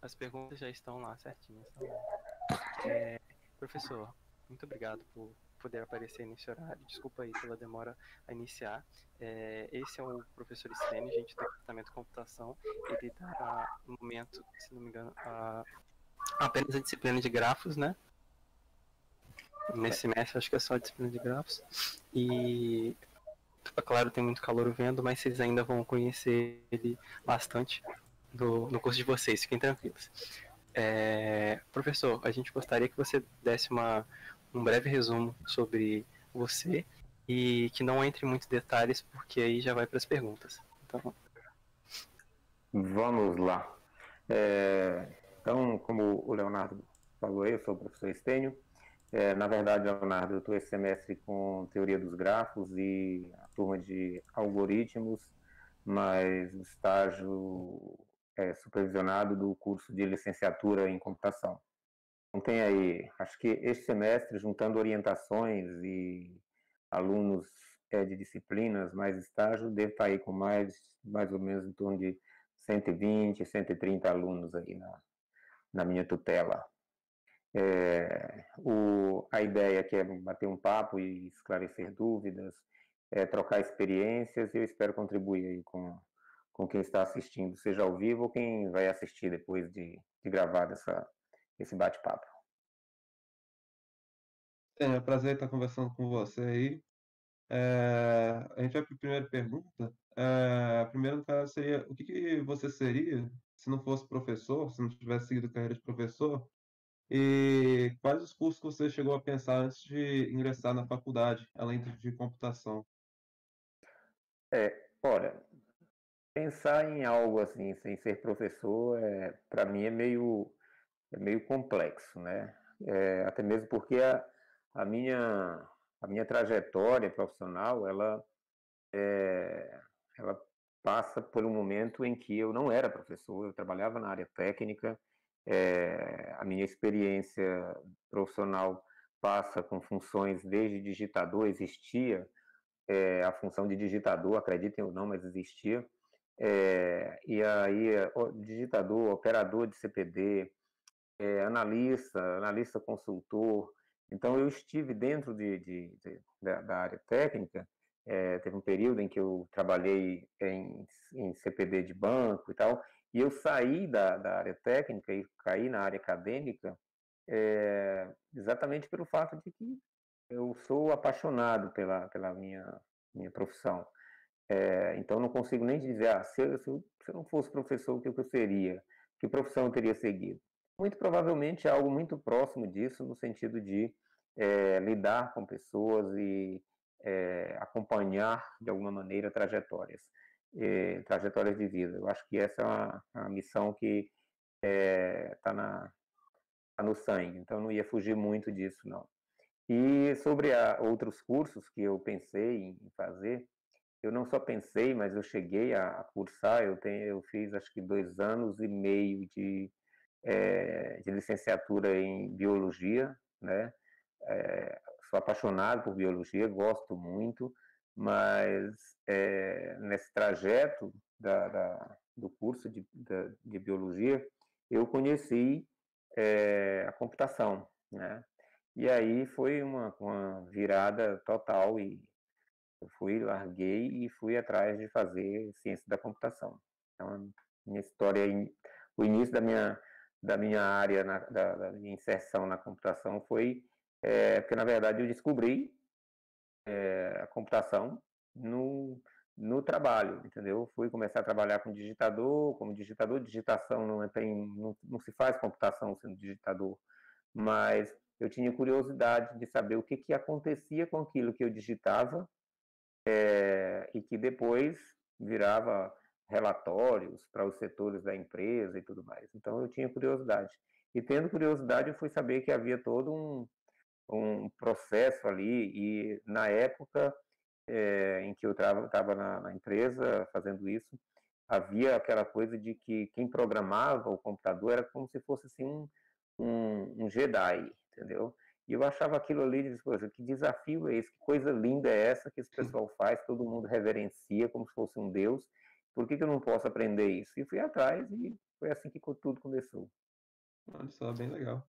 As perguntas já estão lá certinhas. Então, professor, muito obrigado por poder aparecer nesse horário. Desculpa aí pela demora a iniciar. Esse é o professor Stênio, gente do departamento de computação. Ele dá, no momento, se não me engano, apenas a disciplina de grafos, né? Nesse semestre acho que é só a disciplina de grafos. E, claro, tem muito calor vendo, mas vocês ainda vão conhecer ele bastante no curso de vocês, fiquem tranquilos. Professor, a gente gostaria que você desse um breve resumo sobre você e que não entre em muitos detalhes, porque aí já vai para as perguntas. Então... Vamos lá. Então, como o Leonardo falou, eu sou o professor Estênio. Na verdade, Leonardo, eu estou esse semestre com teoria dos grafos e a turma de algoritmos, mas o estágio é supervisionado do curso de licenciatura em computação. Então tem aí, acho que este semestre, juntando orientações e alunos de disciplinas, mais estágio, devo estar aí com mais ou menos em torno de 120, 130 alunos aí na minha tutela. A ideia aqui é bater um papo e esclarecer dúvidas, trocar experiências, e eu espero contribuir aí com quem está assistindo, seja ao vivo ou quem vai assistir depois de gravar esse bate-papo. É um prazer estar conversando com você aí. A gente vai para a primeira pergunta. A primeira, no caso, seria: o que você seria se não fosse professor, se não tivesse seguido carreira de professor? E quais os cursos que você chegou a pensar antes de ingressar na faculdade, além de computação? Olha, pensar em algo assim, sem ser professor, para mim é meio complexo, né? Até mesmo porque a minha, a minha trajetória profissional, ela passa por um momento em que eu não era professor, eu trabalhava na área técnica, a minha experiência profissional passa com funções desde digitador, existia a função de digitador, acreditem ou não, mas existia. E aí, digitador, operador de CPD, analista consultor. Então, eu estive dentro da área técnica. Teve um período em que eu trabalhei em CPD de banco e tal, e eu saí da área técnica e caí na área acadêmica exatamente pelo fato de que eu sou apaixonado pela minha profissão. Então, não consigo nem dizer, se eu não fosse professor, o que eu seria? Que profissão eu teria seguido? Muito provavelmente é algo muito próximo disso, no sentido de lidar com pessoas e acompanhar, de alguma maneira, trajetórias de vida. Eu acho que essa é uma missão que está no sangue, então eu não ia fugir muito disso, não. E sobre outros cursos que eu pensei em fazer, eu não só pensei, mas eu cheguei a cursar. Eu fiz acho que 2 anos e meio de licenciatura em biologia, né? Sou apaixonado por biologia, gosto muito, mas nesse trajeto do curso de biologia, eu conheci a computação, né? E aí foi uma virada total, e eu larguei e fui atrás de fazer ciência da computação. Então, minha história, o início da minha área, da minha inserção na computação foi porque, na verdade, eu descobri a computação no trabalho, entendeu? Fui começar a trabalhar como digitador. Digitação não se faz computação sendo digitador, mas eu tinha curiosidade de saber o que acontecia com aquilo que eu digitava, e que depois virava relatórios para os setores da empresa e tudo mais. Então eu tinha curiosidade. E tendo curiosidade, eu fui saber que havia todo um processo ali, e na época em que eu estava na empresa fazendo isso, havia aquela coisa de que quem programava o computador era como se fosse assim um Jedi, entendeu? E eu achava aquilo ali, de coisa, que desafio é esse, que coisa linda é essa que esse pessoal faz, todo mundo reverencia como se fosse um deus, por que eu não posso aprender isso? E fui atrás foi assim que tudo começou. Olha só, bem legal.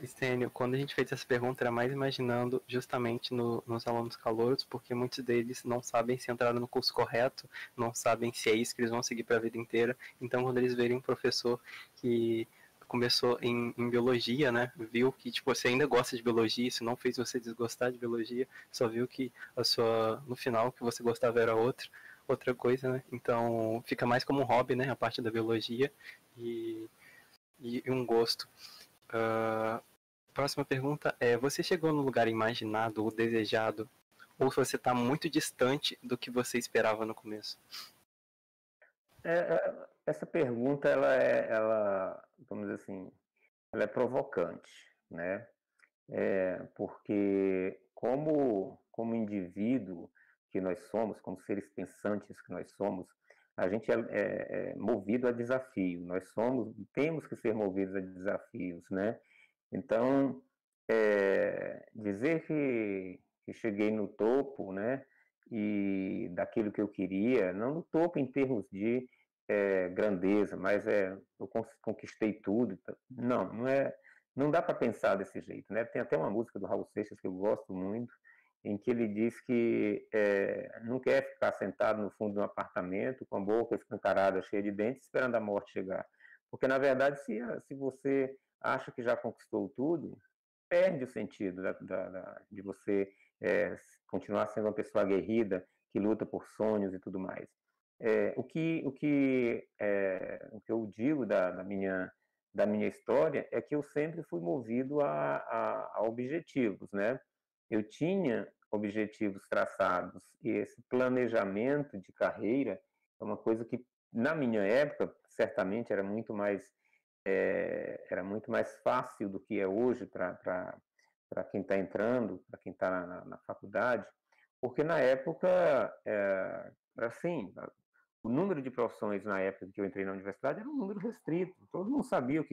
Stênio, quando a gente fez essa pergunta, era mais imaginando justamente nos alunos calouros, porque muitos deles não sabem se entraram no curso correto, não sabem se é isso que eles vão seguir para a vida inteira. Então, quando eles verem um professor que começou em biologia, né, viu que tipo, você ainda gosta de biologia, isso não fez você desgostar de biologia, só viu que no final, o que você gostava era outra coisa, né? Então, fica mais como um hobby, né, a parte da biologia e um gosto. Próxima pergunta é: você chegou no lugar imaginado ou desejado, ou você está muito distante do que você esperava no começo? Essa pergunta, vamos dizer assim, ela é provocante, né? Porque como indivíduo que nós somos, como seres pensantes que nós somos, a gente é movido a desafio. Temos que ser movidos a desafios, né? Então, dizer que cheguei no topo, né, e daquilo que eu queria, não no topo em termos de grandeza, mas eu conquistei tudo. Não dá para pensar desse jeito, né? Tem até uma música do Raul Seixas que eu gosto muito, em que ele diz que não quer ficar sentado no fundo de um apartamento com a boca escancarada, cheia de dentes, esperando a morte chegar. Porque, na verdade, se você acha que já conquistou tudo, perde o sentido de você continuar sendo uma pessoa aguerrida, que luta por sonhos e tudo mais. O que eu digo da minha história é que eu sempre fui movido a objetivos, né? Eu tinha objetivos traçados e esse planejamento de carreira é uma coisa que, na minha época, certamente era muito mais fácil do que é hoje para quem está entrando, para quem está na faculdade, porque na época, assim, o número de profissões na época que eu entrei na universidade era um número restrito. Todo mundo sabia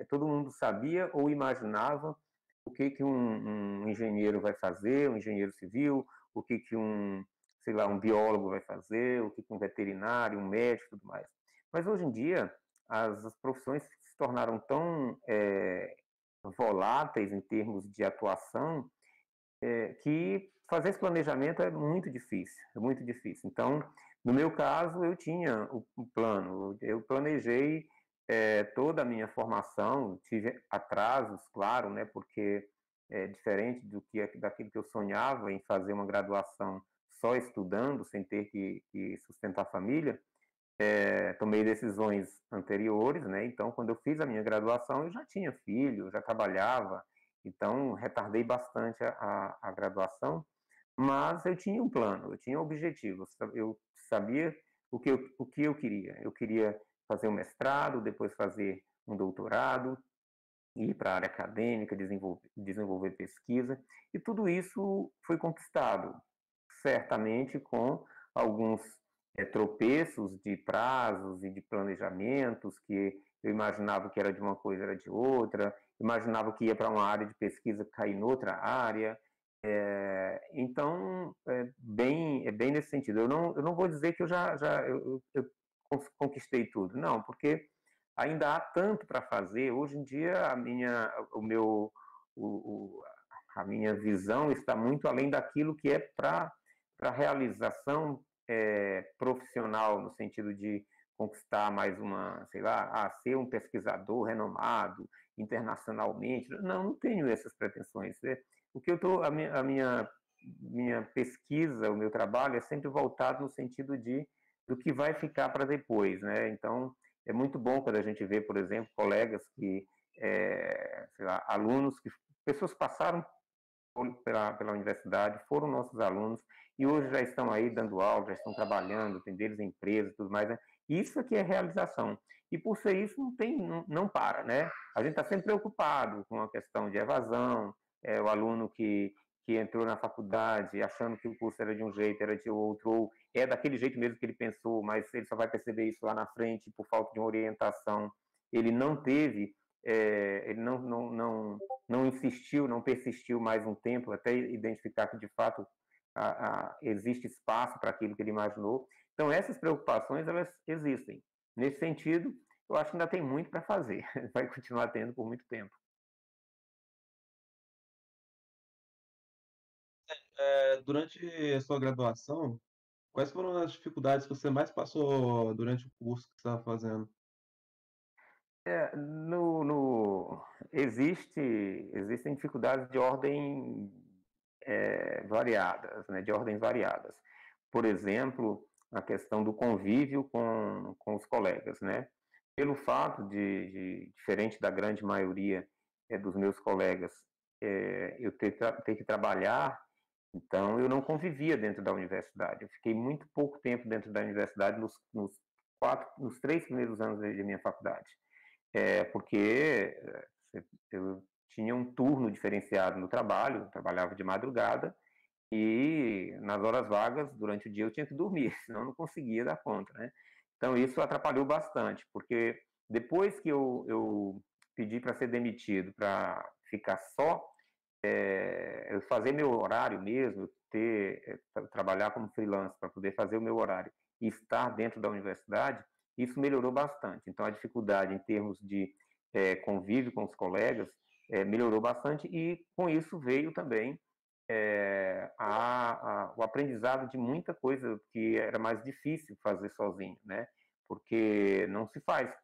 todo mundo sabia ou imaginava o que um engenheiro vai fazer, um engenheiro civil, o que sei lá, um biólogo vai fazer, o que um veterinário, um médico, tudo mais. Mas hoje em dia as profissões se tornaram tão voláteis em termos de atuação que fazer esse planejamento é muito difícil, é muito difícil. Então, no meu caso, eu tinha o plano, eu planejei toda a minha formação, tive atrasos, claro, né, porque é diferente daquilo que eu sonhava em fazer uma graduação só estudando, sem ter que sustentar a família. Tomei decisões anteriores, né? Então, quando eu fiz a minha graduação, eu já tinha filho, já trabalhava, então retardei bastante a graduação, mas eu tinha um plano, eu tinha objetivos, eu sabia o que eu queria. Eu queria fazer um mestrado, depois fazer um doutorado, ir para a área acadêmica, desenvolver pesquisa, e tudo isso foi conquistado, certamente com alguns tropeços de prazos e de planejamentos, que eu imaginava que era de uma coisa, era de outra, imaginava que ia para uma área de pesquisa, cair em outra área. Então, bem nesse sentido. Eu não vou dizer que eu conquistei tudo, não, porque ainda há tanto para fazer. Hoje em dia, a minha visão está muito além daquilo que é para realização profissional, no sentido de conquistar mais sei lá, ser um pesquisador renomado internacionalmente. Não tenho essas pretensões. O que eu estou, a minha pesquisa, o meu trabalho é sempre voltado no sentido do que vai ficar para depois, né? Então, é muito bom quando a gente vê, por exemplo, colegas sei lá, pessoas que passaram pela universidade, foram nossos alunos e hoje já estão aí dando aula, já estão trabalhando, tem deles em empresas e tudo mais, né? Isso aqui é realização. E por ser isso, não para, né? A gente está sempre preocupado com a questão de evasão, o aluno que entrou na faculdade achando que o curso era de um jeito, era de outro, ou é daquele jeito mesmo que ele pensou, mas ele só vai perceber isso lá na frente por falta de uma orientação. Ele não teve, ele não insistiu, não persistiu mais um tempo até identificar que de fato existe espaço para aquilo que ele imaginou. Então essas preocupações elas existem. nesse sentido, eu acho que ainda tem muito para fazer, vai continuar tendo por muito tempo. Durante a sua graduação, quais foram as dificuldades que você mais passou durante o curso que você estava fazendo? É, existem dificuldades de ordem variadas, né, de ordens variadas. Por exemplo, a questão do convívio com os colegas, né? Pelo fato diferente da grande maioria dos meus colegas, eu ter que trabalhar, então eu não convivia dentro da universidade. Eu fiquei muito pouco tempo dentro da universidade nos 3 primeiros anos de minha faculdade, porque eu tinha um turno diferenciado no trabalho, eu trabalhava de madrugada, e nas horas vagas, durante o dia, eu tinha que dormir, senão eu não conseguia dar conta, né? Então, isso atrapalhou bastante, porque depois que eu pedi para ser demitido, para ficar só, eu fazer meu horário mesmo, trabalhar como freelance para poder fazer o meu horário e estar dentro da universidade, isso melhorou bastante. Então, a dificuldade em termos de convívio com os colegas melhorou bastante, e com isso veio também o aprendizado de muita coisa que era mais difícil fazer sozinho, né? Porque não se faz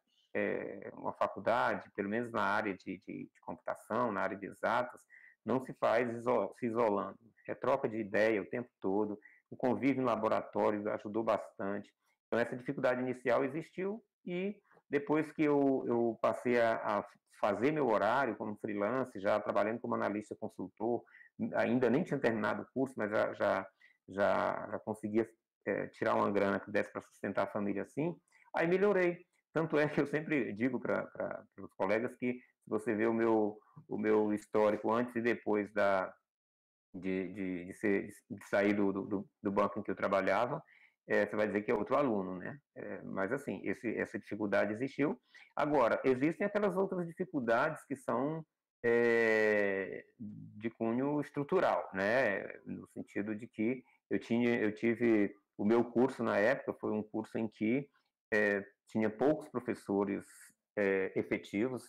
uma faculdade, pelo menos na área de computação, na área de exatas, não se faz se isolando. É troca de ideia o tempo todo, o convívio no laboratório ajudou bastante. Então, essa dificuldade inicial existiu, e depois que eu passei a fazer meu horário como freelance, já trabalhando como analista consultor, ainda nem tinha terminado o curso, mas já conseguia tirar uma grana que desse para sustentar a família assim, aí melhorei. Tanto é que eu sempre digo para os colegas que, se você vê o meu histórico antes e depois de sair do banco em que eu trabalhava, você vai dizer que é outro aluno, né? Mas, assim, essa dificuldade existiu. Agora, existem aquelas outras dificuldades que são de cunho estrutural, né? No sentido de que eu tive o meu curso na época foi um curso em que tinha poucos professores efetivos,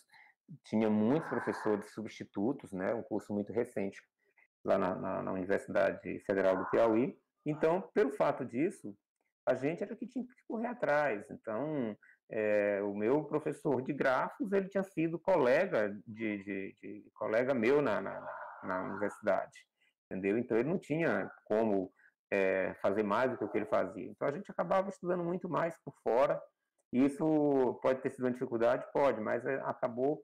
tinha muitos professores substitutos, né? Um curso muito recente lá na Universidade Federal do Piauí. Então, pelo fato disso, a gente era que tinha que correr atrás. Então, o meu professor de grafos, ele tinha sido colega colega meu na universidade, entendeu? Então, ele não tinha como fazer mais do que o que ele fazia. Então, a gente acabava estudando muito mais por fora. Isso pode ter sido uma dificuldade? Pode, mas acabou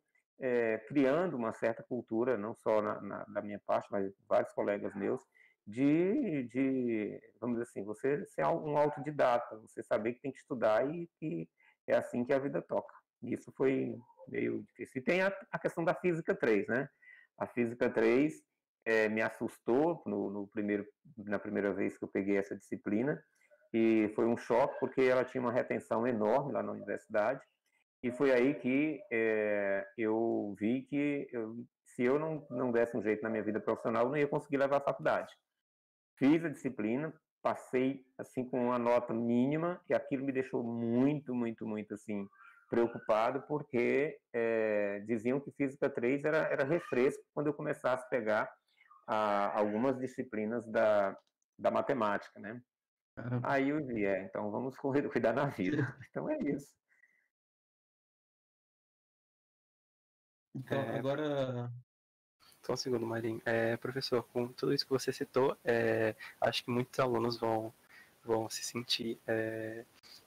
criando uma certa cultura, não só da minha parte, mas de vários colegas meus, vamos dizer assim, você ser um autodidata, você saber que tem que estudar e que é assim que a vida toca. Isso foi meio difícil. E tem a questão da física 3, né? A física 3 me assustou na primeira vez que eu peguei essa disciplina, e foi um choque, porque ela tinha uma retenção enorme lá na universidade, e foi aí que eu vi que se eu não desse um jeito na minha vida profissional, eu não ia conseguir levar a faculdade. Fiz a disciplina, passei assim com uma nota mínima, e aquilo me deixou muito, muito, muito assim preocupado, porque diziam que Física 3 era refresco quando eu começasse a pegar algumas disciplinas da matemática, né? Caramba. Aí eu vi, então vamos cuidar da vida. Então é isso. Então, agora. Só um segundo, Marinho. Professor, com tudo isso que você citou, acho que muitos alunos vão se sentir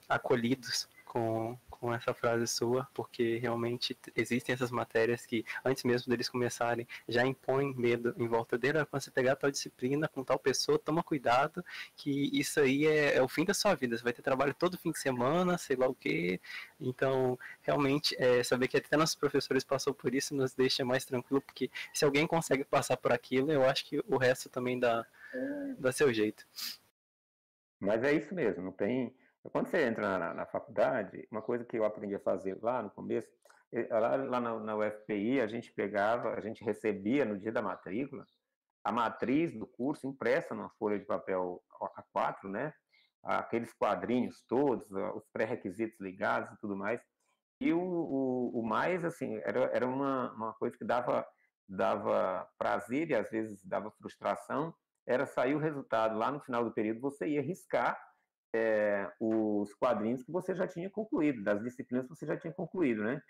acolhidos com essa frase sua, porque realmente existem essas matérias que, antes mesmo deles começarem, já impõem medo em volta dele. Quando você pegar tal disciplina com tal pessoa, toma cuidado, que isso aí é o fim da sua vida. Você vai ter trabalho todo fim de semana, sei lá o quê. Então, realmente, saber que até nossos professores passou por isso nos deixa mais tranquilo, porque se alguém consegue passar por aquilo, eu acho que o resto também dá seu jeito. Mas é isso mesmo, não tem. Quando você entra na faculdade, uma coisa que eu aprendi a fazer lá no começo, lá na UFPI, a gente recebia no dia da matrícula a matriz do curso impressa numa folha de papel A4, né? aqueles quadrinhos todos, os pré-requisitos ligados e tudo mais. E o mais, assim, era uma coisa que dava prazer e às vezes dava frustração, era sair o resultado lá no final do período, você ia riscar os quadrinhos que você já tinha concluído, das disciplinas que você já tinha concluído, né?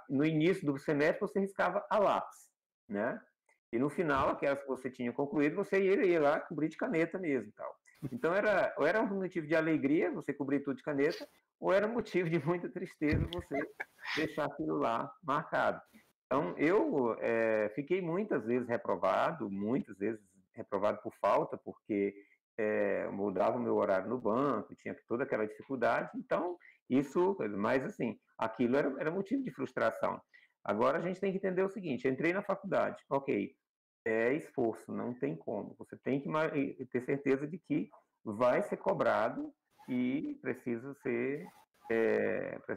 No início do semestre, você riscava a lápis, né? E no final, aquelas que você tinha concluído, você ia lá cobrir de caneta mesmo, tal. Então, ou era um motivo de alegria, você cobrir tudo de caneta, ou era um motivo de muita tristeza você deixar aquilo lá marcado. Então, eu fiquei muitas vezes reprovado por falta, porque mudava o meu horário no banco, tinha toda aquela dificuldade. Então, mas assim, aquilo era motivo de frustração. Agora a gente tem que entender o seguinte: entrei na faculdade, ok, é esforço, não tem como. Você tem que ter certeza de que vai ser cobrado e precisa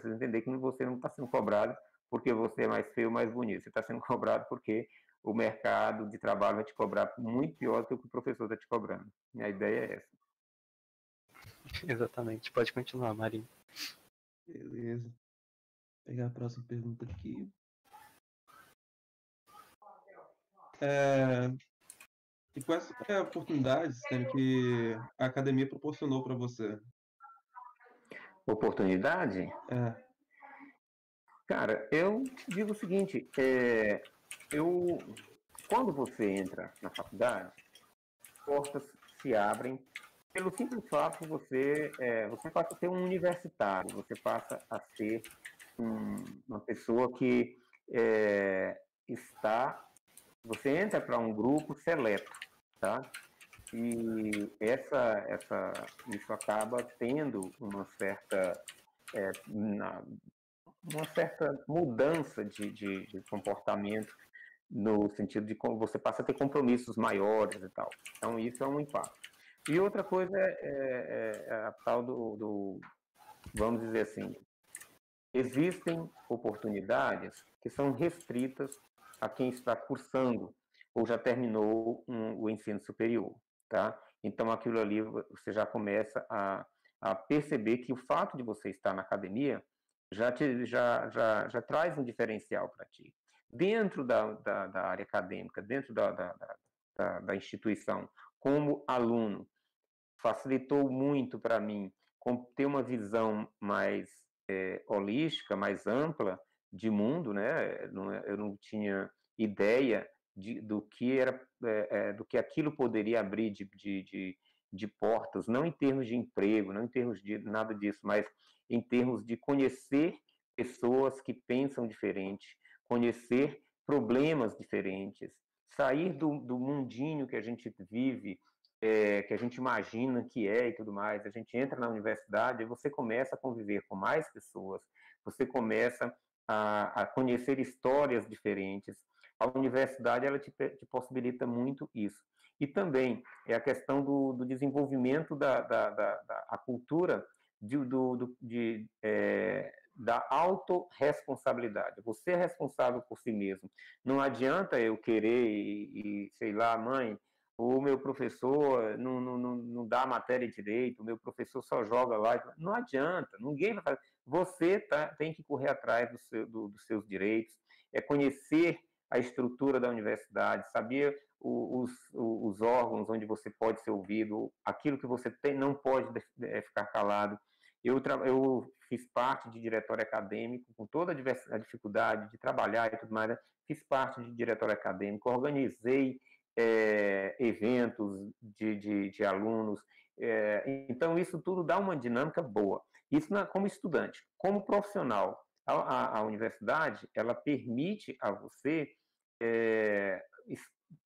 entender que você não está sendo cobrado porque você é mais feio, mais bonito. Você está sendo cobrado porque o mercado de trabalho vai te cobrar muito pior do que o que o professor está te cobrando. A ideia é essa. Exatamente. Pode continuar, Marinho. Beleza. Vou pegar a próxima pergunta aqui. E quais oportunidades que a academia proporcionou para você? Oportunidade? Cara, eu te digo o seguinte, quando você entra na faculdade, portas se abrem pelo simples fato que você passa a ser um universitário, você passa a ser uma pessoa que você entra para um grupo seleto, tá? E isso acaba tendo uma certa mudança de comportamento, no sentido de como você passa a ter compromissos maiores e tal. Então, isso é um impacto. E outra coisa é a tal vamos dizer assim, existem oportunidades que são restritas a quem está cursando ou já terminou o ensino superior, tá? Então, aquilo ali você já começa a perceber que o fato de você estar na academia já traz um diferencial para ti. Dentro da área acadêmica, dentro da instituição, como aluno, facilitou muito para mim ter uma visão mais holística, mais ampla de mundo, né? Eu não tinha ideia do que aquilo poderia abrir de portas, não em termos de emprego, não em termos de nada disso, mas em termos de conhecer pessoas que pensam diferente, conhecer problemas diferentes, sair do mundinho que a gente vive, que a gente imagina que é e tudo mais. A gente entra na universidade e você começa a conviver com mais pessoas, você começa a conhecer histórias diferentes. A universidade, ela te possibilita muito isso. E também é a questão do desenvolvimento da cultura da autorresponsabilidade. Você é responsável por si mesmo. Não adianta eu querer sei lá, mãe, o meu professor não dá matéria direito, o meu professor só joga lá. Não adianta, ninguém vai fazer. Você tem que correr atrás dos seus direitos, conhecer a estrutura da universidade, saber os órgãos onde você pode ser ouvido, aquilo que você não pode ficar calado. Eu fiz parte de diretório acadêmico, com toda a dificuldade de trabalhar e tudo mais, né? Fiz parte de diretório acadêmico, organizei eventos de alunos. Então, isso tudo dá uma dinâmica boa. Isso como estudante. Como profissional, a universidade, ela permite a você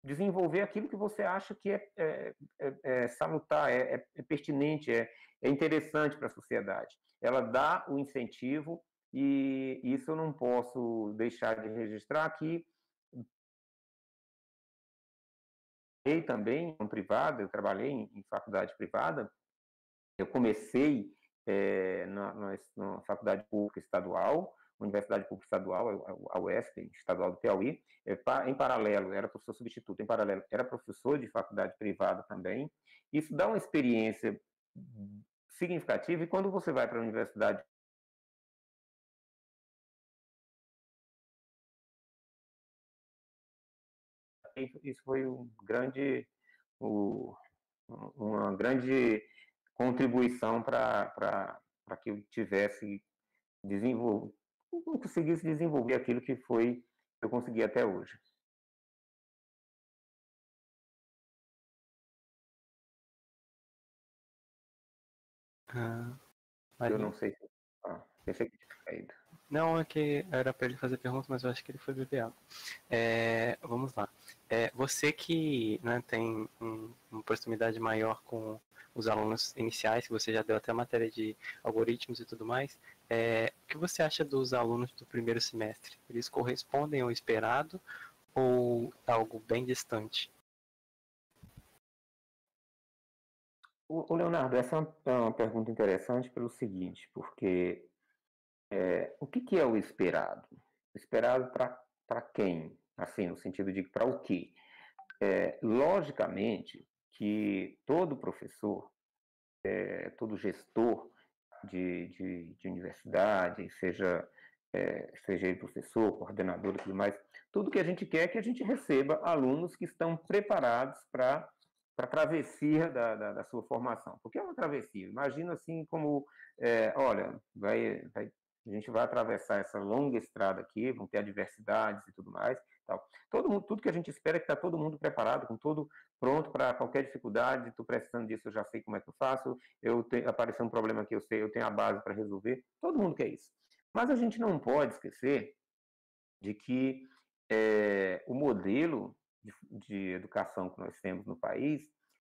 desenvolver aquilo que você acha que é salutar, é pertinente, é interessante para a sociedade. Ela dá o incentivo, e isso eu não posso deixar de registrar aqui. Também em privada, eu trabalhei em faculdade privada. Eu comecei na faculdade pública estadual, Universidade Pública Estadual, a UESP, Estadual do Piauí. Em paralelo, era professor substituto, em paralelo, era professor de faculdade privada também. Isso dá uma experiência significativa, e quando você vai para a universidade, isso foi uma grande contribuição para que eu tivesse desenvolvido, não conseguisse desenvolver aquilo que eu consegui até hoje. Eu não sei se... pensei que tinha caído. Não, é que era para ele fazer pergunta, mas eu acho que ele foi beber água. Vamos lá. Você que, né, tem uma proximidade maior com os alunos iniciais, que você já deu até matéria de algoritmos e tudo mais, o que você acha dos alunos do primeiro semestre? Eles correspondem ao esperado ou algo bem distante? O Leonardo, essa é uma pergunta interessante pelo seguinte, porque o que é o esperado? O esperado para quem? Assim, no sentido de para o quê? Logicamente que todo professor, todo gestor de universidade, seja ele professor, coordenador e tudo mais, tudo que a gente quer é que a gente receba alunos que estão preparados para a travessia da sua formação. Porque é uma travessia. Imagina assim como, olha, a gente vai atravessar essa longa estrada aqui, vão ter adversidades e tudo mais. Tal. Tudo que a gente espera é que está todo mundo preparado, com tudo pronto para qualquer dificuldade. Estou precisando disso, eu já sei como é que eu faço. Apareceu um problema aqui, eu sei, eu tenho a base para resolver. Todo mundo quer isso. Mas a gente não pode esquecer de que o modelo de educação que nós temos no país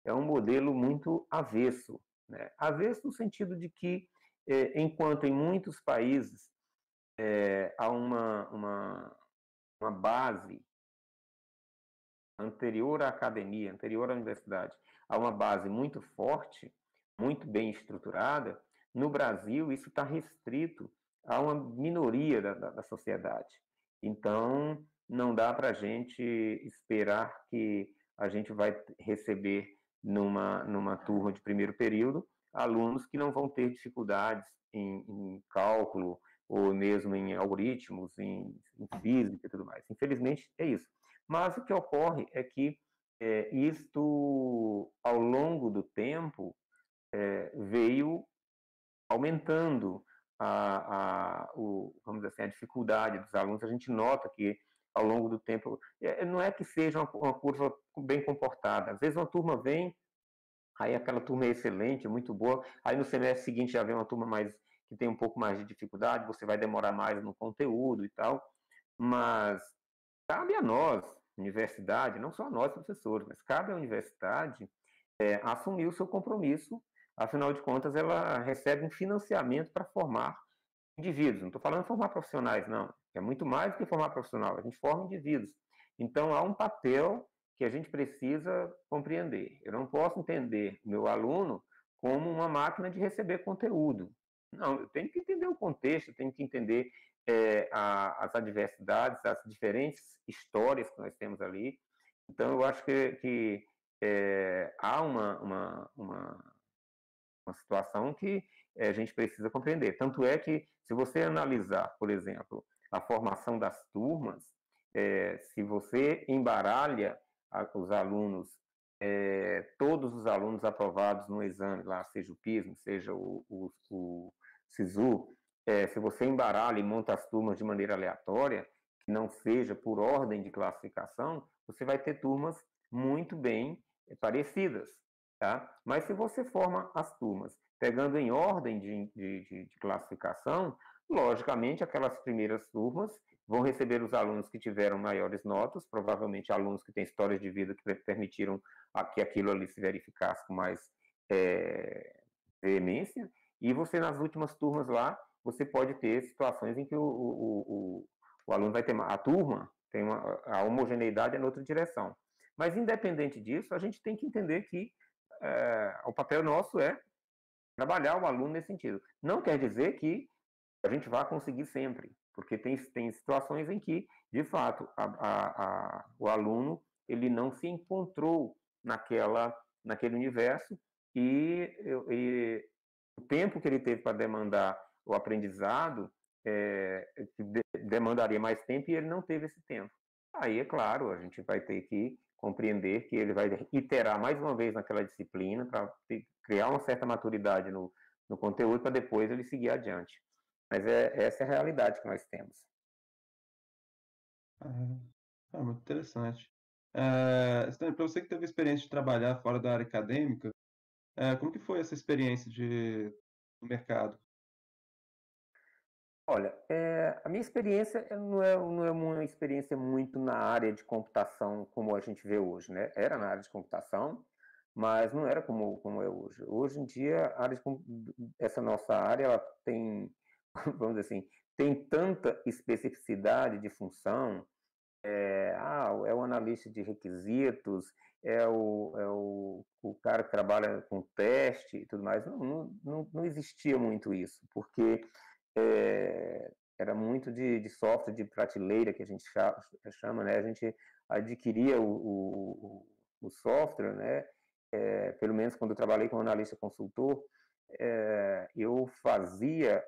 é um modelo muito avesso. Né? Avesso no sentido de que, enquanto em muitos países há uma base anterior à academia, anterior à universidade, há uma base muito forte, muito bem estruturada, no Brasil isso está restrito a uma minoria da sociedade. Então, não dá para a gente esperar que a gente vai receber numa turma de primeiro período alunos que não vão ter dificuldades em cálculo ou mesmo em algoritmos, em física e tudo mais. Infelizmente, é isso. Mas o que ocorre é que isto, ao longo do tempo, veio aumentando vamos dizer assim, a dificuldade dos alunos. A gente nota que, ao longo do tempo, não é que seja uma curva bem comportada. Às vezes uma turma vem, aí aquela turma é excelente, muito boa, aí no semestre seguinte já vem uma turma que tem um pouco mais de dificuldade, você vai demorar mais no conteúdo e tal, mas cabe a nós, universidade, não só a nós, professores, mas cabe à universidade assumir o seu compromisso. Afinal de contas, ela recebe um financiamento para formar indivíduos. Não estou falando de formar profissionais, não. É muito mais do que formar profissional. A gente forma indivíduos. Então, há um papel que a gente precisa compreender. Eu não posso entender meu aluno como uma máquina de receber conteúdo. Não, eu tenho que entender o contexto, eu tenho que entender as adversidades, as diferentes histórias que nós temos ali. Então, eu acho que há uma situação que a gente precisa compreender. Tanto é que, se você analisar, por exemplo, a formação das turmas, se você embaralha os alunos, todos os alunos aprovados no exame, lá, seja o PISM, seja o SISU, se você embaralha e monta as turmas de maneira aleatória, que não seja por ordem de classificação, você vai ter turmas muito bem parecidas. Tá? Mas se você forma as turmas pegando em ordem de classificação, logicamente aquelas primeiras turmas vão receber os alunos que tiveram maiores notas, provavelmente alunos que têm histórias de vida que permitiram que aquilo ali se verificasse com mais veemência, e você nas últimas turmas lá, você pode ter situações em que o aluno vai ter a turma, a homogeneidade é na outra direção. Mas independente disso, a gente tem que entender que o papel nosso é trabalhar o aluno nesse sentido. Não quer dizer que a gente vai conseguir sempre, porque tem situações em que, de fato, o aluno ele não se encontrou naquele universo e o tempo que ele teve para demandar o aprendizado demandaria mais tempo e ele não teve esse tempo. Aí, é claro, a gente vai ter que compreender que ele vai iterar mais uma vez naquela disciplina para criar uma certa maturidade no conteúdo para depois ele seguir adiante. Mas essa é a realidade que nós temos. Muito interessante. Para você que teve a experiência de trabalhar fora da área acadêmica, como que foi essa experiência no mercado? Olha, a minha experiência não é uma experiência muito na área de computação como a gente vê hoje, né? Era na área de computação, mas não era como é hoje. Hoje em dia, essa nossa área ela tem, vamos dizer assim, tem tanta especificidade de função. É o analista de requisitos, é o cara que trabalha com teste e tudo mais. Não existia muito isso, porque era muito de software de prateleira, que a gente chama, né? A gente adquiria o software, né? Pelo menos quando eu trabalhei como analista consultor, eu fazia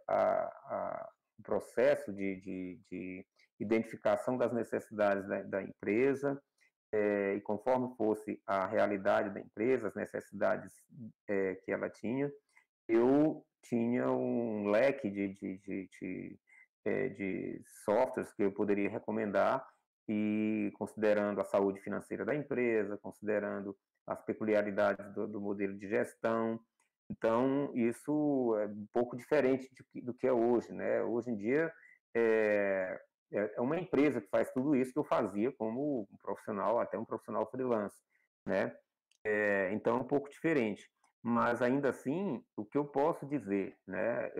o processo de identificação das necessidades da empresa, e conforme fosse a realidade da empresa, as necessidades que ela tinha, eu tinha um leque de softwares que eu poderia recomendar, e considerando a saúde financeira da empresa, considerando as peculiaridades do modelo de gestão. Então, isso é um pouco diferente do que é hoje, né? Hoje em dia, é uma empresa que faz tudo isso que eu fazia como um profissional, até um profissional freelance, né? Então, é um pouco diferente. Mas, ainda assim, o que eu posso dizer, né?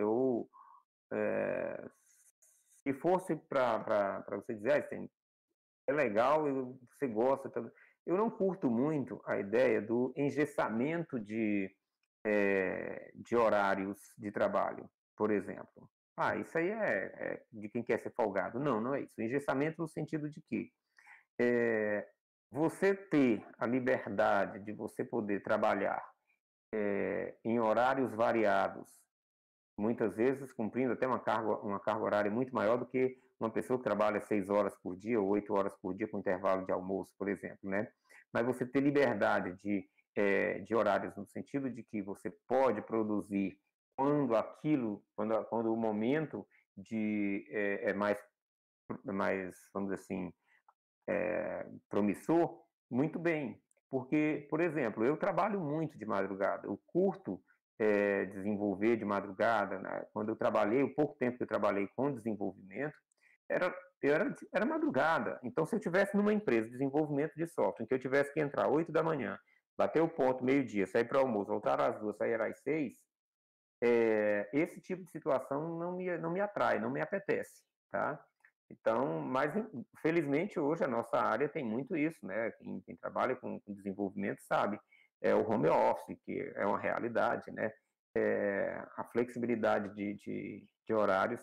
Se fosse para você dizer, assim, é legal, você gosta, eu não curto muito a ideia do engessamento de horários de trabalho, por exemplo. Isso aí é de quem quer ser folgado. Não, não é isso. Engessamento no sentido de que você ter a liberdade de você poder trabalhar em horários variados, muitas vezes cumprindo até uma carga horária muito maior do que uma pessoa que trabalha 6 horas por dia ou 8 horas por dia com intervalo de almoço, por exemplo, né? Mas você ter liberdade de horários no sentido de que você pode produzir quando o momento é mais, vamos dizer assim, promissor, muito bem. Porque, por exemplo, eu trabalho muito de madrugada, eu curto desenvolver de madrugada, né? Quando eu trabalhei, o pouco tempo que eu trabalhei com desenvolvimento, era madrugada. Então, se eu tivesse numa empresa de desenvolvimento de software, em que eu tivesse que entrar 8 da manhã, bater o ponto, meio-dia, sair para o almoço, voltar às 2, sair às 6, esse tipo de situação não me atrai, não me apetece, tá? Então, mas felizmente hoje a nossa área tem muito isso, né? Quem trabalha com desenvolvimento sabe, é o home office, que é uma realidade, né? A flexibilidade de horários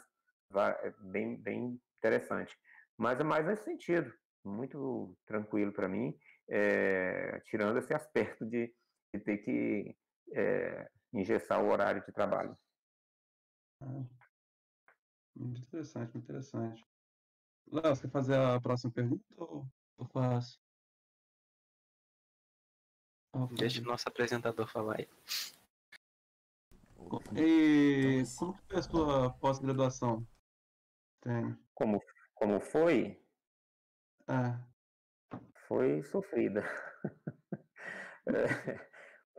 é bem interessante. Mas é mais nesse sentido, muito tranquilo para mim, tirando esse aspecto de ter que engessar o horário de trabalho. Muito interessante, muito interessante. Léo, você quer fazer a próxima pergunta ou eu faço? Deixa o nosso apresentador falar aí. E como que foi a sua pós-graduação? Como foi? Foi sofrida.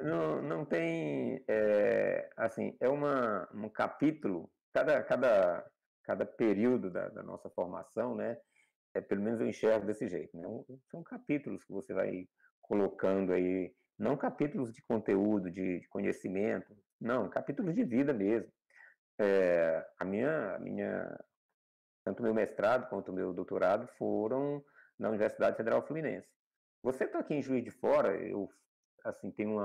Não tem, assim, um capítulo, cada período da nossa formação, né? Pelo menos eu enxergo desse jeito, né? São capítulos que você vai colocando aí, não capítulos de conteúdo, de conhecimento, não, capítulos de vida mesmo. Tanto o meu mestrado quanto o meu doutorado foram na Universidade Federal Fluminense. Você está aqui em Juiz de Fora, eu assim, tenho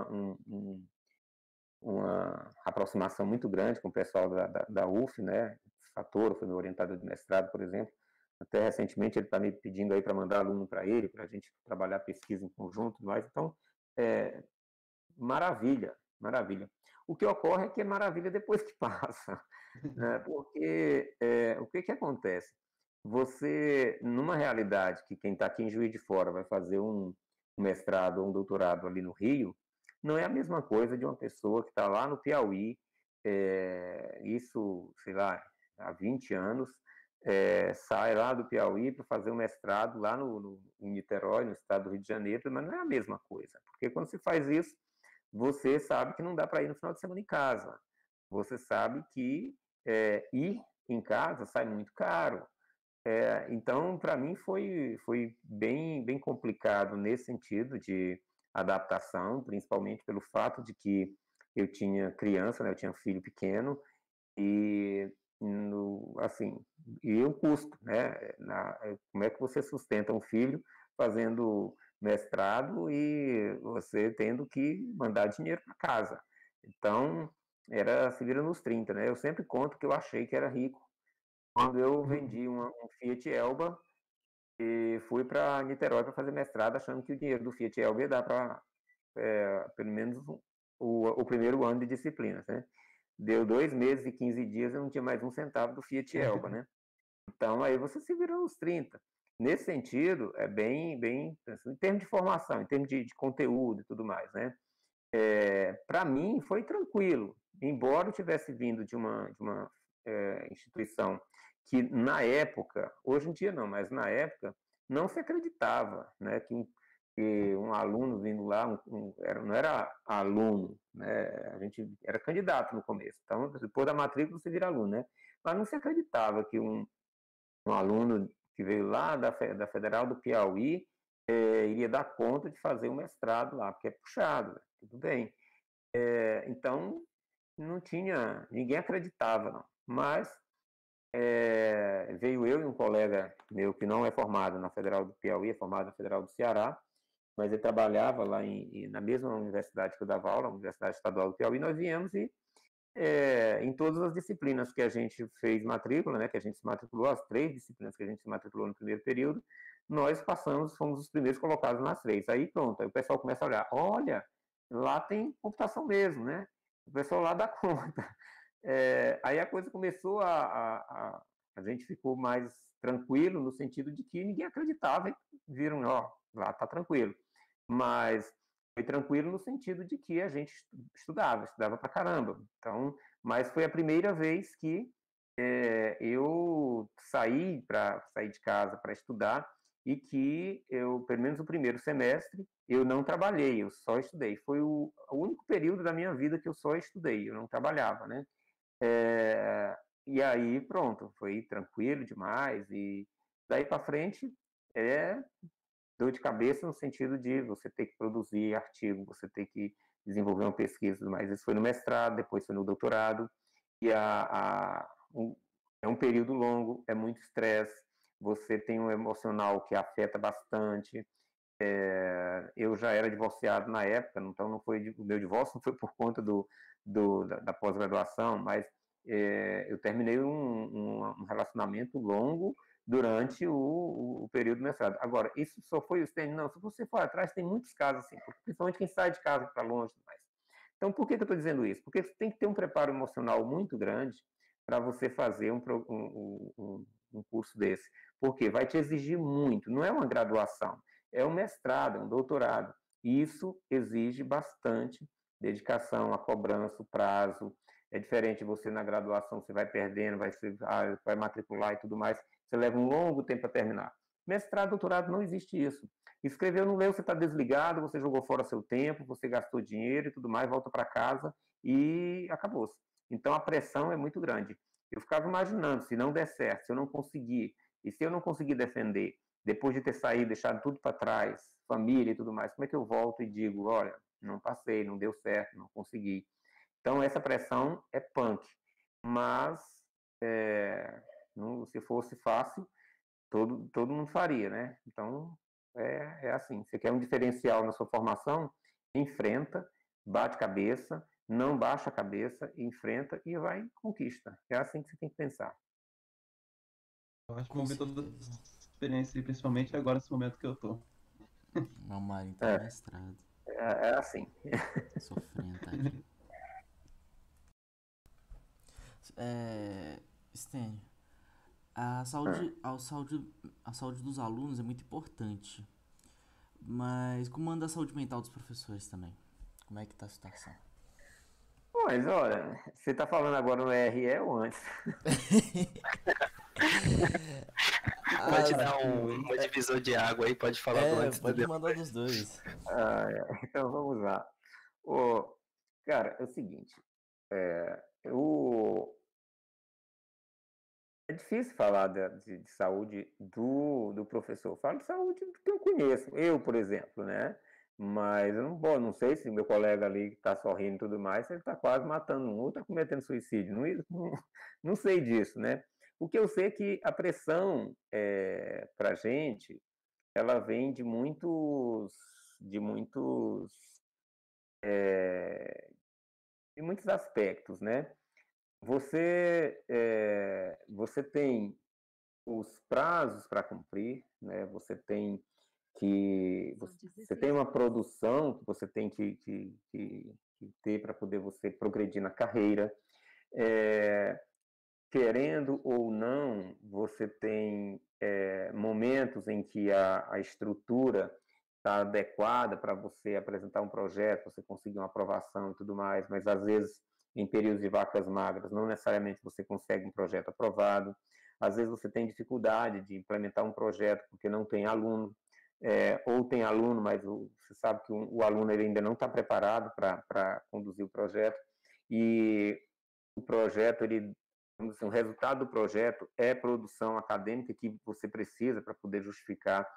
uma aproximação muito grande com o pessoal da UF, né? Fatoro foi meu orientador de mestrado, por exemplo. Até recentemente ele está me pedindo aí para mandar aluno para ele, para a gente trabalhar pesquisa em conjunto, mas então, maravilha, maravilha. O que ocorre é que é maravilha depois que passa, né? Porque o que que acontece? Você, numa realidade que quem está aqui em Juiz de Fora vai fazer um mestrado ou um doutorado ali no Rio, não é a mesma coisa de uma pessoa que está lá no Piauí, isso, sei lá, há 20 anos, sai lá do Piauí para fazer um mestrado lá em Niterói, no estado do Rio de Janeiro, mas não é a mesma coisa, porque quando se faz isso, você sabe que não dá para ir no final de semana em casa, você sabe que ir em casa sai muito caro. Então, para mim, foi bem complicado nesse sentido de adaptação, principalmente pelo fato de que eu tinha criança, né, eu tinha um filho pequeno, e, assim, e o custo, né? Como é que você sustenta um filho fazendo mestrado e você tendo que mandar dinheiro para casa? Então, era se vira nos 30, né? Eu sempre conto que eu achei que era rico quando eu vendi um Fiat Elba e fui para Niterói para fazer mestrado, achando que o dinheiro do Fiat Elba ia dar para pelo menos o primeiro ano de disciplinas, né? Deu 2 meses e 15 dias, eu não tinha mais um centavo do Fiat Elba, né? Então, aí você se virou nos 30. Nesse sentido, é bem, assim, em termos de formação, em termos de conteúdo e tudo mais, né? Para mim, foi tranquilo. Embora eu tivesse vindo de uma instituição que, na época, hoje em dia não, mas na época, não se acreditava, né, que um aluno vindo lá, não era aluno, né, a gente era candidato no começo, então depois da matrícula você vira aluno, né, mas não se acreditava que um aluno que veio lá da Federal do Piauí iria dar conta de fazer um mestrado lá, porque é puxado, né? Tudo bem. Então, não tinha, ninguém acreditava, não. Mas veio eu e um colega meu que não é formado na Federal do Piauí, é formado na Federal do Ceará, mas ele trabalhava lá na mesma universidade que eu dava aula, a Universidade Estadual do Piauí. Nós viemos e em todas as disciplinas que a gente fez matrícula, né, que a gente se matriculou, as 3 disciplinas que a gente se matriculou no primeiro período, nós fomos os primeiros colocados nas 3. Aí pronto, aí o pessoal começa a olhar, olha, lá tem computação mesmo, né? O pessoal lá dá conta. Aí a coisa começou a gente ficou mais tranquilo no sentido de que ninguém acreditava e viram, ó, lá tá tranquilo. Mas foi tranquilo no sentido de que a gente estudava pra caramba. Então, mas foi a primeira vez que eu saí de casa para estudar e que eu, pelo menos o primeiro semestre, eu não trabalhei, eu só estudei. Foi o único período da minha vida que eu só estudei, eu não trabalhava, né? E aí, pronto, foi tranquilo demais. E daí para frente, dor de cabeça no sentido de você ter que produzir artigo, você ter que desenvolver uma pesquisa, mas isso foi no mestrado, depois foi no doutorado, e é um período longo, é muito estresse, você tem um emocional que afeta bastante. Eu já era divorciado na época, então não foi o meu divórcio não foi por conta da pós-graduação, mas eu terminei um relacionamento longo durante o período do mestrado. Agora, isso só foi o stand? Não, se você for atrás, tem muitos casos assim, principalmente quem sai de casa para longe. Mais. Então, por que eu estou dizendo isso? Porque você tem que ter um preparo emocional muito grande para você fazer um curso desse. Porque vai te exigir muito, não é uma graduação, é um mestrado, é um doutorado. E isso exige bastante dedicação, a cobrança, o prazo. É diferente você na graduação, você vai perdendo, vai matricular e tudo mais, você leva um longo tempo para terminar. Mestrado, doutorado, não existe isso. Escreveu, não leu, você está desligado, você jogou fora seu tempo, você gastou dinheiro e tudo mais, volta para casa e acabou-se. Então a pressão é muito grande. Eu ficava imaginando, se não der certo, se eu não conseguir, e se eu não conseguir defender, depois de ter saído, deixado tudo para trás, família e tudo mais, como é que eu volto e digo, olha, não passei, não deu certo, não consegui. Então, essa pressão é punk. Mas, se fosse fácil, todo mundo faria, né? Então, é assim. Você quer um diferencial na sua formação? Enfrenta, bate cabeça, não baixa a cabeça, enfrenta e vai e conquista. É assim que você tem que pensar. Eu acho que vou ver toda essa experiência, principalmente agora, nesse momento que eu tô. Meu marido tá no mestrado. É assim. Sofrendo, tadinho. Stênio, Ah, a saúde dos alunos é muito importante, mas como anda a saúde mental dos professores também? Como é que tá a situação? mas olha, você está falando agora no RE ou antes? Pode As dar Dois. uma divisão de água aí, pode falar do antes e do pode mandar depois. dos dois. Então vamos lá. Ô, cara, é o seguinte, é, o, é difícil falar de saúde do professor. Eu falo de saúde do que eu conheço. Eu, por exemplo, né? Mas eu não, bom, não sei se meu colega ali que está sorrindo e tudo mais, ele está quase matando um ou está cometendo suicídio. Não, não sei disso, né? O que eu sei é que a pressão para a gente, ela vem de muitos, de muitos aspectos, né? Você tem os prazos para cumprir, né? Você tem uma produção que você tem que ter para poder você progredir na carreira. É, querendo ou não, você tem momentos em que a estrutura está adequada para você apresentar um projeto, você conseguir uma aprovação e tudo mais, mas às vezes em períodos de vacas magras não necessariamente você consegue um projeto aprovado. Às vezes você tem dificuldade de implementar um projeto porque não tem aluno, ou tem aluno, mas você sabe que o aluno ele ainda não está preparado para conduzir o projeto, e o projeto, ele, vamos dizer, o resultado do projeto é produção acadêmica que você precisa para poder justificar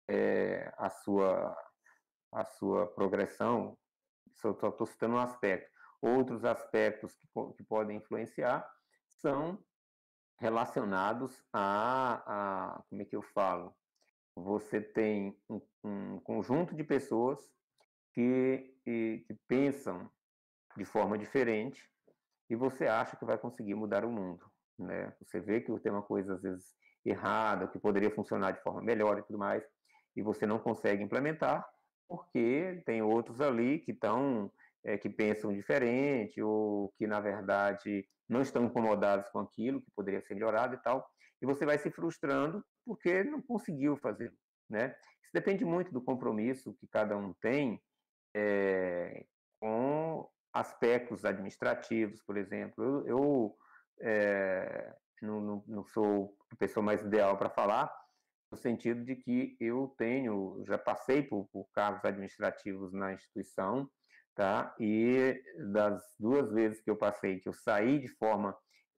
é, a, sua, a sua progressão. Só estou citando um aspecto. Outros aspectos que podem influenciar são relacionados como é que eu falo? Você tem um conjunto de pessoas que pensam de forma diferente e você acha que vai conseguir mudar o mundo, né? Você vê que tem uma coisa às vezes errada, que poderia funcionar de forma melhor e tudo mais, e você não consegue implementar porque tem outros ali que estão que pensam diferente ou que na verdade não estão incomodados com aquilo que poderia ser melhorado e tal, e você vai se frustrando porque não conseguiu fazer, né? Isso depende muito do compromisso que cada um tem com aspectos administrativos, por exemplo. Eu não sou a pessoa mais ideal para falar, no sentido de que já passei por cargos administrativos na instituição, tá? E das 2 vezes que eu passei, que eu saí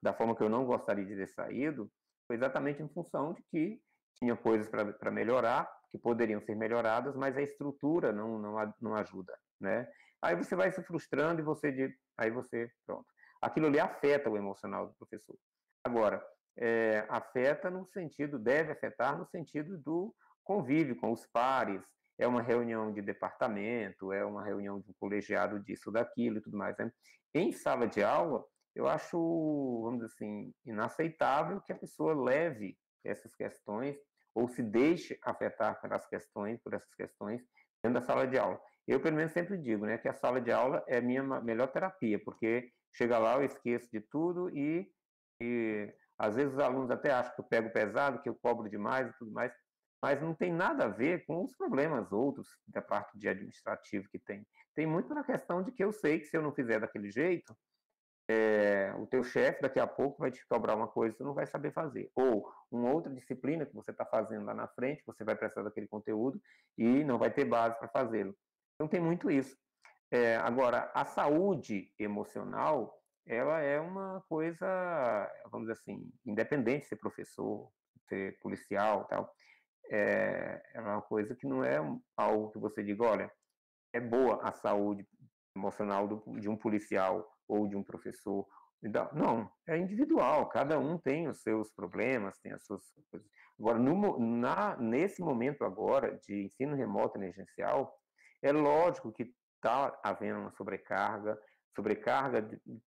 da forma que eu não gostaria de ter saído, foi exatamente em função de que tinha coisas para melhorar, que poderiam ser melhoradas, mas a estrutura não ajuda, né? Aí você vai se frustrando e pronto. Aquilo ali afeta o emocional do professor. Agora, deve afetar no sentido do convívio com os pares, é uma reunião de departamento, é uma reunião de um colegiado disso, daquilo e tudo mais, né? Em sala de aula, eu acho, vamos dizer assim, inaceitável que a pessoa leve essas questões ou se deixe afetar por essas questões dentro da sala de aula. Eu, pelo menos, sempre digo, né, que a sala de aula é a minha melhor terapia, porque chega lá, eu esqueço de tudo e às vezes os alunos até acham que eu pego pesado, que eu cobro demais e tudo mais, mas não tem nada a ver com os problemas outros da parte de administrativo que tem. Tem muito na questão de que eu sei que se eu não fizer daquele jeito, o teu chefe daqui a pouco vai te cobrar uma coisa que você não vai saber fazer. Ou uma outra disciplina que você está fazendo lá na frente, você vai precisar daquele conteúdo e não vai ter base para fazê-lo. Então tem muito isso. Agora, a saúde emocional, ela é uma coisa, vamos dizer assim, independente de ser professor, ser policial, tal, é uma coisa que não é algo que você diga, olha, é boa a saúde emocional de um policial ou de um professor. Não, é individual, cada um tem os seus problemas, tem as suas coisas. Agora, nesse momento agora de ensino remoto emergencial, é lógico que está havendo uma sobrecarga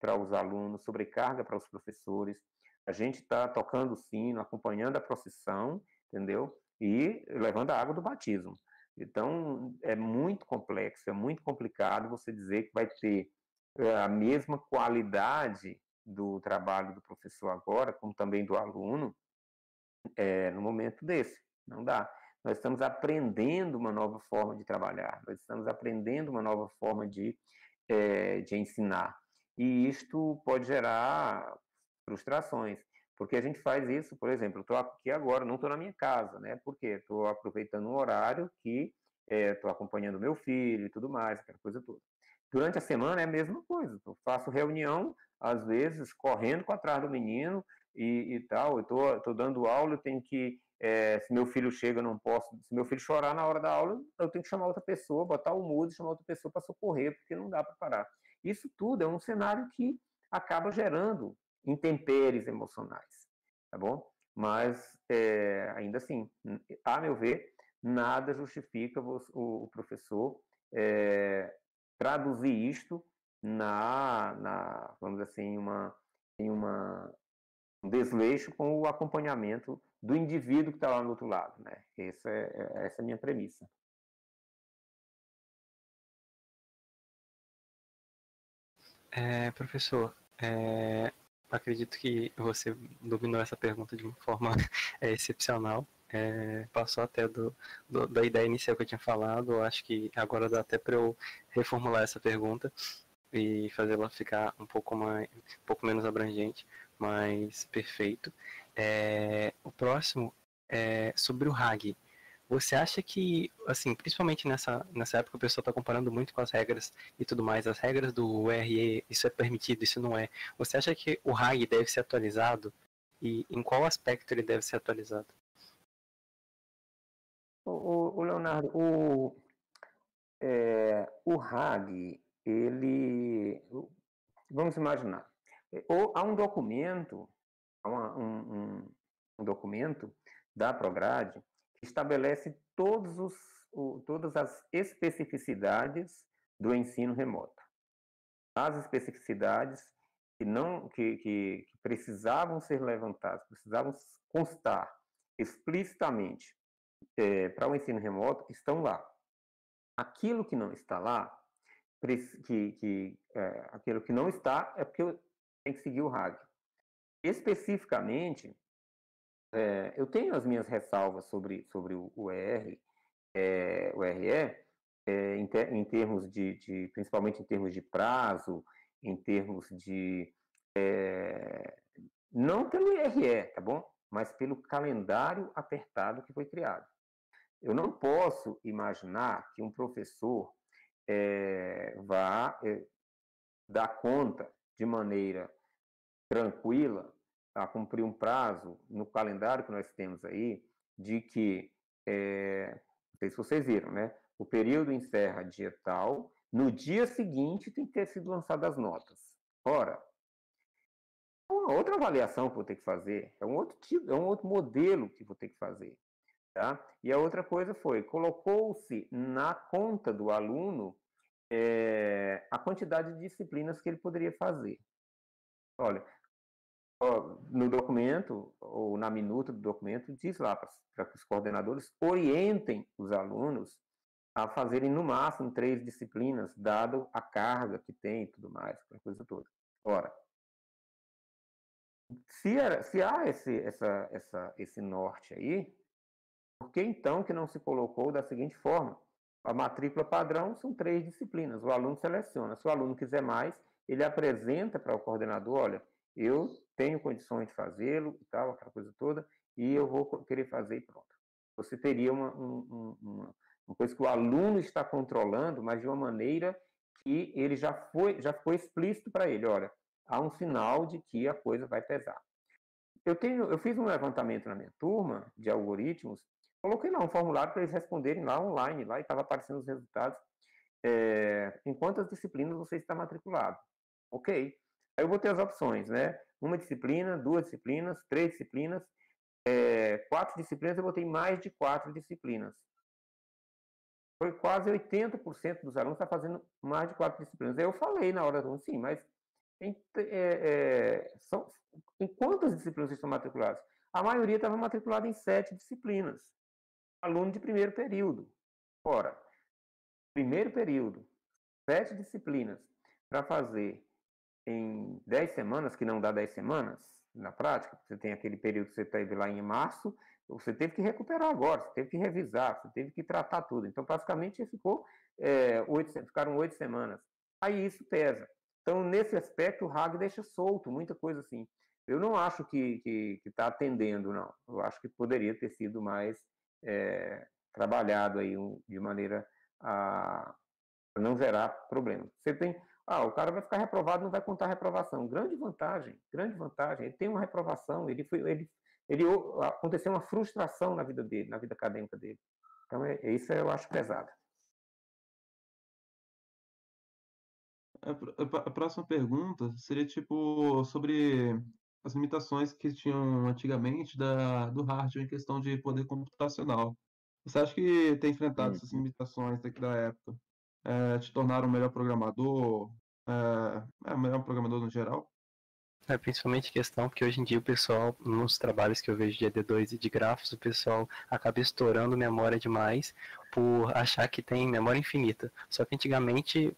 para os alunos, sobrecarga para os professores. A gente está tocando o sino, acompanhando a procissão, entendeu? E levando a água do batismo. Então, é muito complexo, é muito complicado você dizer que vai ter a mesma qualidade do trabalho do professor agora, como também do aluno, no momento desse. Não dá. Nós estamos aprendendo uma nova forma de trabalhar, nós estamos aprendendo uma nova forma de ensinar. E isto pode gerar frustrações, porque a gente faz isso, por exemplo, eu estou aqui agora, não estou na minha casa, né? Porque estou aproveitando um horário que estou acompanhando meu filho e tudo mais, aquela coisa toda. Durante a semana é a mesma coisa, eu faço reunião, às vezes, correndo com atrás do menino e tal, eu estou dando aula, eu tenho que, se meu filho chega, eu não posso, se meu filho chorar na hora da aula, eu tenho que chamar outra pessoa, botar o mudo e chamar outra pessoa para socorrer, porque não dá para parar. Isso tudo é um cenário que acaba gerando intempéries emocionais, tá bom? Mas, ainda assim, a meu ver, nada justifica o professor traduzir isto vamos dizer assim, um desleixo com o acompanhamento do indivíduo que está lá no outro lado, né? Essa é a minha premissa. Professor, acredito que você dominou essa pergunta de uma forma excepcional. Passou até da ideia inicial que eu tinha falado. Eu acho que agora dá até para eu reformular essa pergunta e fazê-la ficar um pouco menos abrangente, mas perfeito. O próximo é sobre o RAG. Você acha que, assim, principalmente nessa época, o pessoal está comparando muito com as regras e tudo mais, as regras do RE, isso é permitido, isso não é. Você acha que o RAG deve ser atualizado? E em qual aspecto ele deve ser atualizado? O Leonardo, o RAG, vamos imaginar, há um documento, um documento da Prograde que estabelece todas as especificidades do ensino remoto. As especificidades que precisavam ser levantadas, precisavam constar explicitamente para o ensino remoto, estão lá. Aquilo que não está lá, aquilo que não está é porque tem que seguir o RAG. Especificamente, eu tenho as minhas ressalvas sobre o RE, em termos principalmente em termos de prazo, em termos de não pelo IRE, tá bom? Mas pelo calendário apertado que foi criado. Eu não posso imaginar que um professor vá dar conta de maneira tranquila a cumprir um prazo no calendário que nós temos aí, de que, não sei se vocês viram, né? O período encerra dia tal, no dia seguinte tem que ter sido lançadas as notas. Ora, é uma outra avaliação que vou ter que fazer, é um outro modelo que vou ter que fazer. Tá? E a outra coisa foi, colocou-se na conta do aluno a quantidade de disciplinas que ele poderia fazer. Olha, no documento, ou na minuta do documento, diz lá para que os coordenadores orientem os alunos a fazerem no máximo 3 disciplinas, dado a carga que tem e tudo mais, aquela coisa toda. Ora, se há esse norte aí, por que então que não se colocou da seguinte forma? A matrícula padrão são 3 disciplinas, o aluno seleciona. Se o aluno quiser mais, ele apresenta para o coordenador, olha, eu tenho condições de fazê-lo e tal, aquela coisa toda, e eu vou querer fazer e pronto. Você teria uma coisa que o aluno está controlando, mas de uma maneira que ele já ficou explícito para ele, olha, há um sinal de que a coisa vai pesar. Eu fiz um levantamento na minha turma de algoritmos, coloquei lá um formulário para eles responderem lá online, lá e estava aparecendo os resultados. Em quantas disciplinas você está matriculado? Ok. Aí eu botei as opções, né? 1 disciplina, 2 disciplinas, 3 disciplinas, 4 disciplinas, eu botei mais de 4 disciplinas. Foi quase 80% dos alunos está fazendo mais de 4 disciplinas. Aí eu falei na hora, sim, mas em quantas disciplinas vocês estão matriculados? A maioria estava matriculada em 7 disciplinas. Aluno de primeiro período. Ora, primeiro período, 7 disciplinas para fazer em 10 semanas, que não dá 10 semanas na prática, você tem aquele período que você teve lá em março, você teve que recuperar agora, você teve que revisar, você teve que tratar tudo. Então, praticamente, ficaram 8 semanas. Aí isso pesa. Então, nesse aspecto, o RAG deixa solto, muita coisa assim. Eu não acho que está atendendo, não. Eu acho que poderia ter sido mais trabalhado aí de maneira a não gerar problema. Você tem, o cara vai ficar reprovado, não vai contar a reprovação. Grande vantagem. Ele tem uma reprovação, aconteceu uma frustração na vida dele, na vida acadêmica dele. Então, isso eu acho pesado. A próxima pergunta seria tipo sobre as limitações que tinham antigamente do hardware em questão de poder computacional. Você acha que ter enfrentado essas limitações daqui da época te tornaram um melhor programador, um melhor programador no geral? Principalmente questão porque hoje em dia o pessoal, nos trabalhos que eu vejo de ED2 e de grafos, o pessoal acaba estourando memória demais por achar que tem memória infinita. Só que antigamente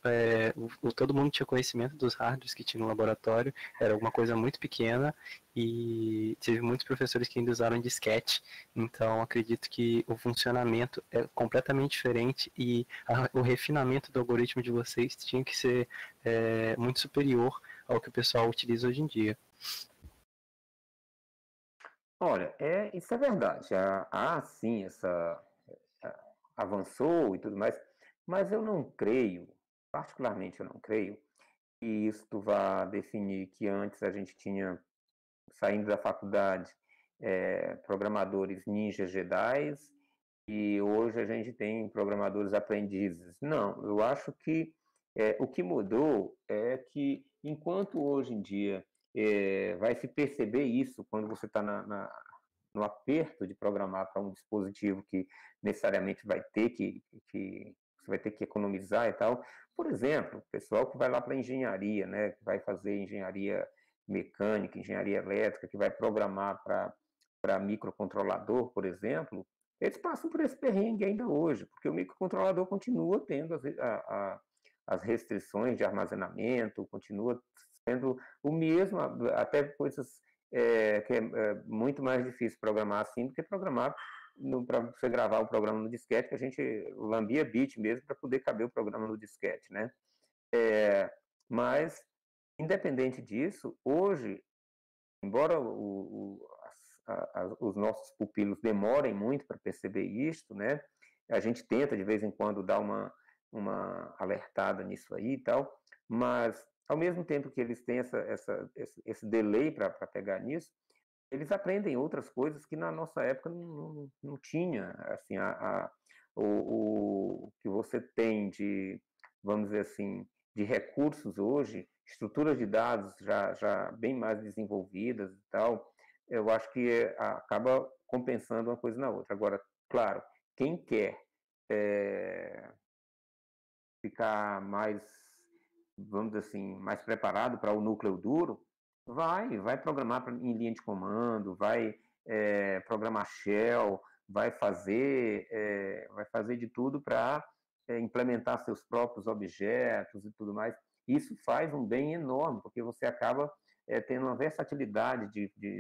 todo mundo tinha conhecimento dos hardwares que tinha no laboratório, era alguma coisa muito pequena e tive muitos professores que ainda usaram disquete, então acredito que o funcionamento é completamente diferente e o refinamento do algoritmo de vocês tinha que ser muito superior ao que o pessoal utiliza hoje em dia. Olha, isso é verdade. Sim, avançou e tudo mais, mas eu não creio, particularmente eu não creio, que isso vá definir que antes a gente tinha, saindo da faculdade, programadores ninjas Jedi e hoje a gente tem programadores aprendizes. Não, eu acho que o que mudou é que, enquanto hoje em dia vai se perceber isso quando você está no aperto de programar para um dispositivo que necessariamente vai ter você vai ter que economizar e tal. Por exemplo, o pessoal que vai lá para engenharia, né, que vai fazer engenharia mecânica, engenharia elétrica, que vai programar para microcontrolador, por exemplo, eles passam por esse perrengue ainda hoje, porque o microcontrolador continua tendo as restrições de armazenamento, continua sendo o mesmo, até coisas que é muito mais difícil programar assim do que programar para você gravar o programa no disquete, que a gente lambia bit mesmo para poder caber o programa no disquete, né? Mas, independente disso, hoje, embora os nossos pupilos demorem muito para perceber isto, né? A gente tenta, de vez em quando, dar uma alertada nisso aí e tal, mas, ao mesmo tempo que eles têm esse delay para pegar nisso, eles aprendem outras coisas que na nossa época não tinha. Assim, o que você tem vamos dizer assim, de recursos hoje, estruturas de dados já bem mais desenvolvidas e tal, eu acho que acaba compensando uma coisa na outra. Agora, claro, quem quer ficar mais, vamos dizer assim, mais preparado para o núcleo duro, vai programar em linha de comando, vai programar shell, vai fazer de tudo para implementar seus próprios objetos e tudo mais. Isso faz um bem enorme, porque você acaba tendo uma versatilidade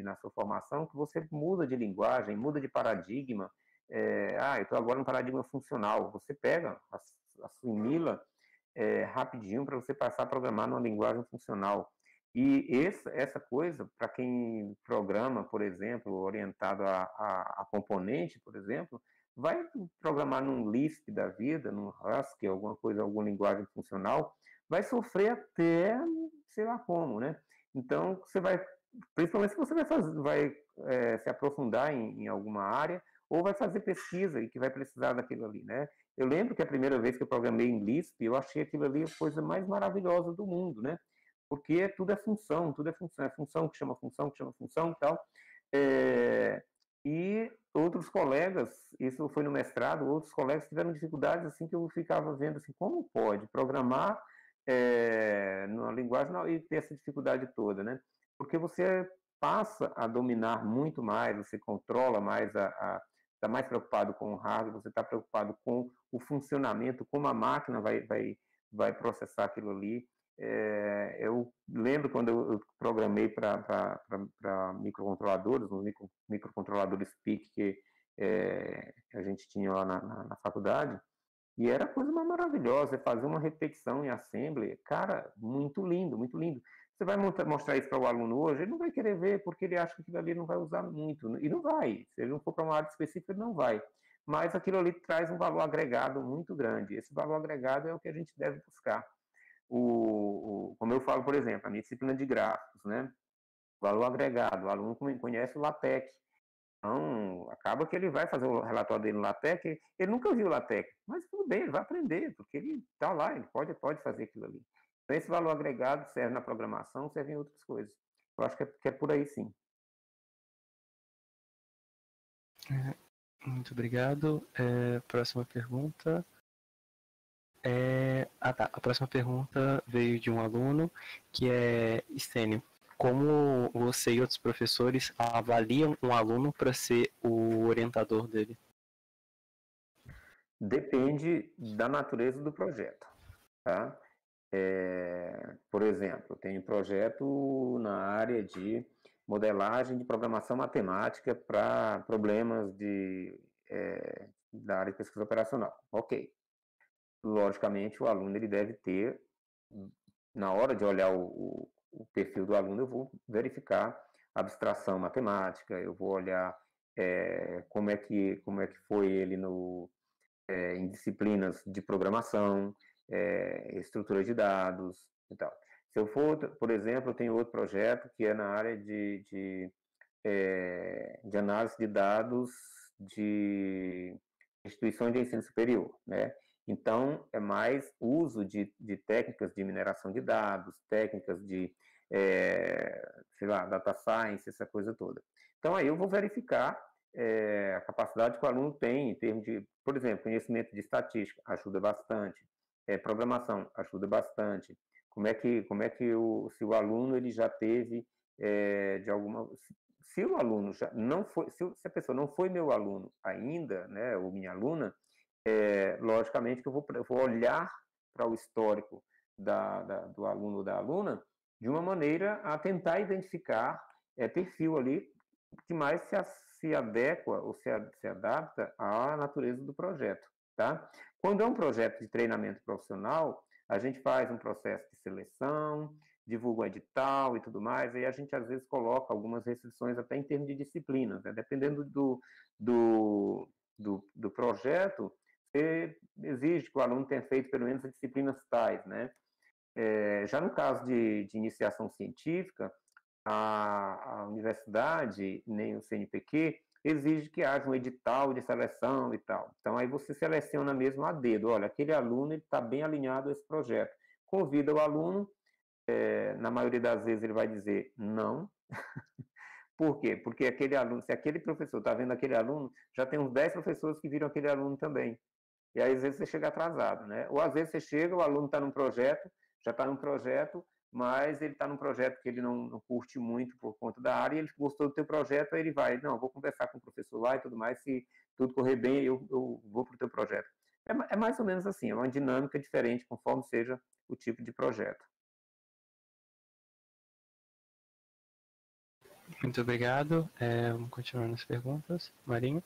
na sua formação, que você muda de linguagem, muda de paradigma. Eu estou agora no paradigma funcional. Você pega, assimila rapidinho para você passar a programar numa linguagem funcional. E essa coisa, para quem programa, por exemplo, orientado a componente, por exemplo, vai programar num Lisp da vida, num Haskell, alguma coisa, alguma linguagem funcional, vai sofrer até sei lá como, né? Então, você vai, principalmente se você vai se aprofundar em alguma área, ou vai fazer pesquisa e que vai precisar daquilo ali, né? Eu lembro que a primeira vez que eu programei em Lisp, eu achei aquilo ali a coisa mais maravilhosa do mundo, né? Porque tudo é função, é função que chama função, que chama função e tal. E outros colegas, isso foi no mestrado, outros colegas tiveram dificuldades assim que eu ficava vendo assim, como pode programar numa linguagem e ter essa dificuldade toda, né? Porque você passa a dominar muito mais, você controla mais está mais preocupado com o hardware, você está preocupado com o funcionamento, como a máquina vai processar aquilo ali. Eu lembro quando eu programei para microcontroladores, nos microcontroladores PIC que a gente tinha lá na faculdade, e era a coisa mais maravilhosa, fazer uma repetição em assembly, cara, muito lindo, muito lindo. Você vai mostrar isso para o aluno hoje, ele não vai querer ver, porque ele acha que aquilo ali não vai usar muito, e não vai. Se ele não for para uma área específica, ele não vai. Mas aquilo ali traz um valor agregado muito grande. Esse valor agregado é o que a gente deve buscar. Como eu falo, por exemplo, a minha disciplina de gráficos, né? Valor agregado, o aluno conhece o LaTeX. Então, acaba que ele vai fazer o relatório dele no LaTeX, ele nunca viu o LaTeX, mas tudo bem, ele vai aprender, porque ele está lá, ele pode fazer aquilo ali. Então, esse valor agregado serve na programação, serve em outras coisas. Eu acho que é por aí, sim. Muito obrigado. Próxima pergunta. A próxima pergunta veio de um aluno que é Stênio. Como você e outros professores avaliam um aluno para ser o orientador dele? Depende da natureza do projeto, tá? Por exemplo, eu tenho projeto na área de modelagem de programação matemática para problemas da área de pesquisa operacional. Ok. Logicamente, o aluno ele deve ter, na hora de olhar o perfil do aluno, eu vou verificar abstração matemática, eu vou olhar como é que foi ele em disciplinas de programação, estrutura de dados e tal. Se eu for, por exemplo, eu tenho outro projeto que é na área de análise de dados de instituições de ensino superior, né? Então, é mais uso de técnicas de mineração de dados, técnicas de, sei lá, data science, essa coisa toda. Então, aí eu vou verificar a capacidade que o aluno tem em termos de, por exemplo, conhecimento de estatística, ajuda bastante. Programação, ajuda bastante. Como é que se o aluno ele já teve de alguma... Se o aluno já não foi, se a pessoa não foi meu aluno ainda, né, ou minha aluna, logicamente que eu vou olhar para o histórico do aluno ou da aluna de uma maneira a tentar identificar perfil ali que mais se adequa ou se adapta à natureza do projeto, tá? Quando é um projeto de treinamento profissional, a gente faz um processo de seleção, divulga o edital e tudo mais, aí a gente às vezes coloca algumas restrições até em termos de disciplinas, né? Dependendo do projeto, você exige que o aluno tenha feito pelo menos as disciplinas tais, né? Já no caso de iniciação científica, a universidade, nem o CNPq, exige que haja um edital de seleção e tal. Então, aí você seleciona mesmo a dedo. Olha, aquele aluno está bem alinhado a esse projeto. Convida o aluno, na maioria das vezes ele vai dizer não. Por quê? Porque aquele aluno, se aquele professor está vendo aquele aluno, já tem uns 10 professores que viram aquele aluno também. E aí, às vezes, você chega atrasado, né? Ou, às vezes, você chega, o aluno está num projeto, já está num projeto, mas ele está num projeto que ele não curte muito por conta da área, e ele gostou do teu projeto, aí ele vai, não, vou conversar com o professor lá e tudo mais, se tudo correr bem, eu vou para o teu projeto. É mais ou menos assim, é uma dinâmica diferente conforme seja o tipo de projeto. Muito obrigado. Vamos continuar nas perguntas. Marinho?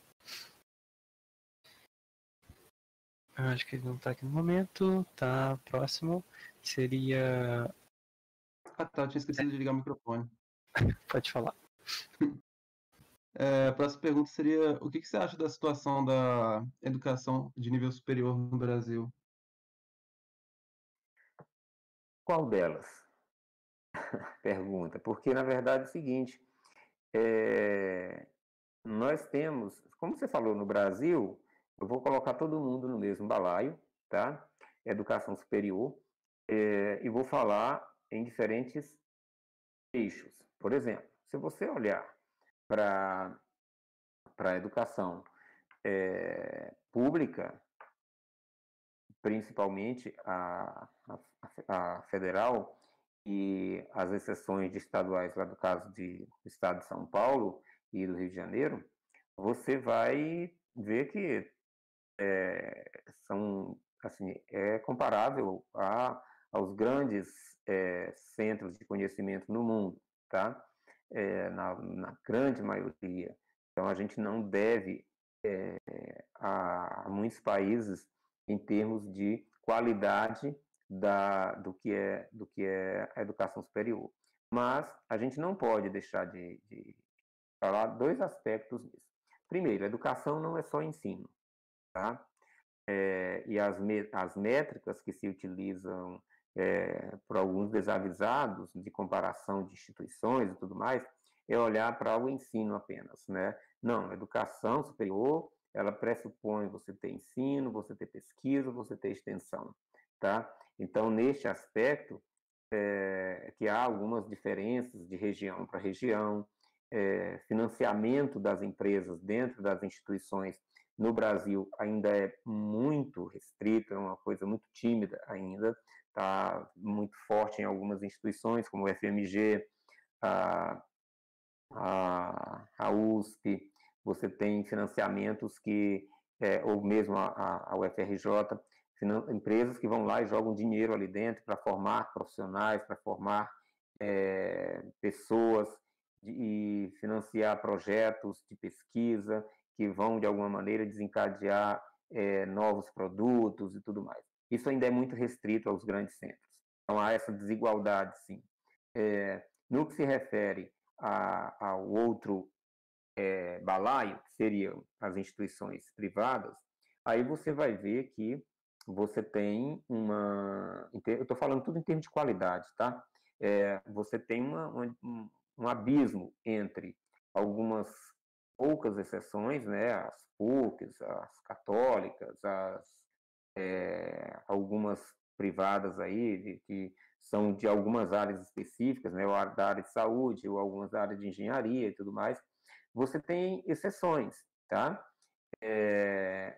Eu acho que ele não está aqui no momento. Tá, próximo. Seria... Ah, tá, eu tinha esquecido de ligar o microfone. Pode falar. A próxima pergunta seria: o que você acha da situação da educação de nível superior no Brasil? Qual delas? Pergunta. Porque, na verdade, é o seguinte, nós temos, como você falou, no Brasil, eu vou colocar todo mundo no mesmo balaio, tá? Educação superior, e vou falar em diferentes eixos. Por exemplo, se você olhar para a educação pública, principalmente a federal, e as exceções de estaduais, lá do caso do estado de São Paulo e do Rio de Janeiro, você vai ver que são, assim, comparável aos grandes centros de conhecimento no mundo, tá? Na grande maioria. Então, a gente não deve a muitos países em termos de qualidade do que é a educação superior. Mas a gente não pode deixar de falar dois aspectos nisso. Primeiro, a educação não é só ensino, tá? E as métricas que se utilizam por alguns desavisados de comparação de instituições e tudo mais, é olhar para o ensino apenas, né? Não, a educação superior, ela pressupõe você ter ensino, você ter pesquisa, você ter extensão, tá? Então, neste aspecto, que há algumas diferenças de região para região, financiamento das empresas dentro das instituições no Brasil ainda é muito restrito, é uma coisa muito tímida ainda, está muito forte em algumas instituições, como o FMG, a USP, você tem financiamentos que, ou mesmo a UFRJ, empresas que vão lá e jogam dinheiro ali dentro para formar profissionais, para formar pessoas e financiar projetos de pesquisa que vão, de alguma maneira, desencadear novos produtos e tudo mais. Isso ainda é muito restrito aos grandes centros. Então, há essa desigualdade, sim. No que se refere ao outro balaio, que seriam as instituições privadas, aí você vai ver que você tem eu estou falando tudo em termos de qualidade, tá? Você tem um abismo entre algumas poucas exceções, né? As PUCs, as católicas, algumas privadas aí, que são de algumas áreas específicas, né? Ou da área de saúde, ou algumas áreas de engenharia e tudo mais. Você tem exceções, tá?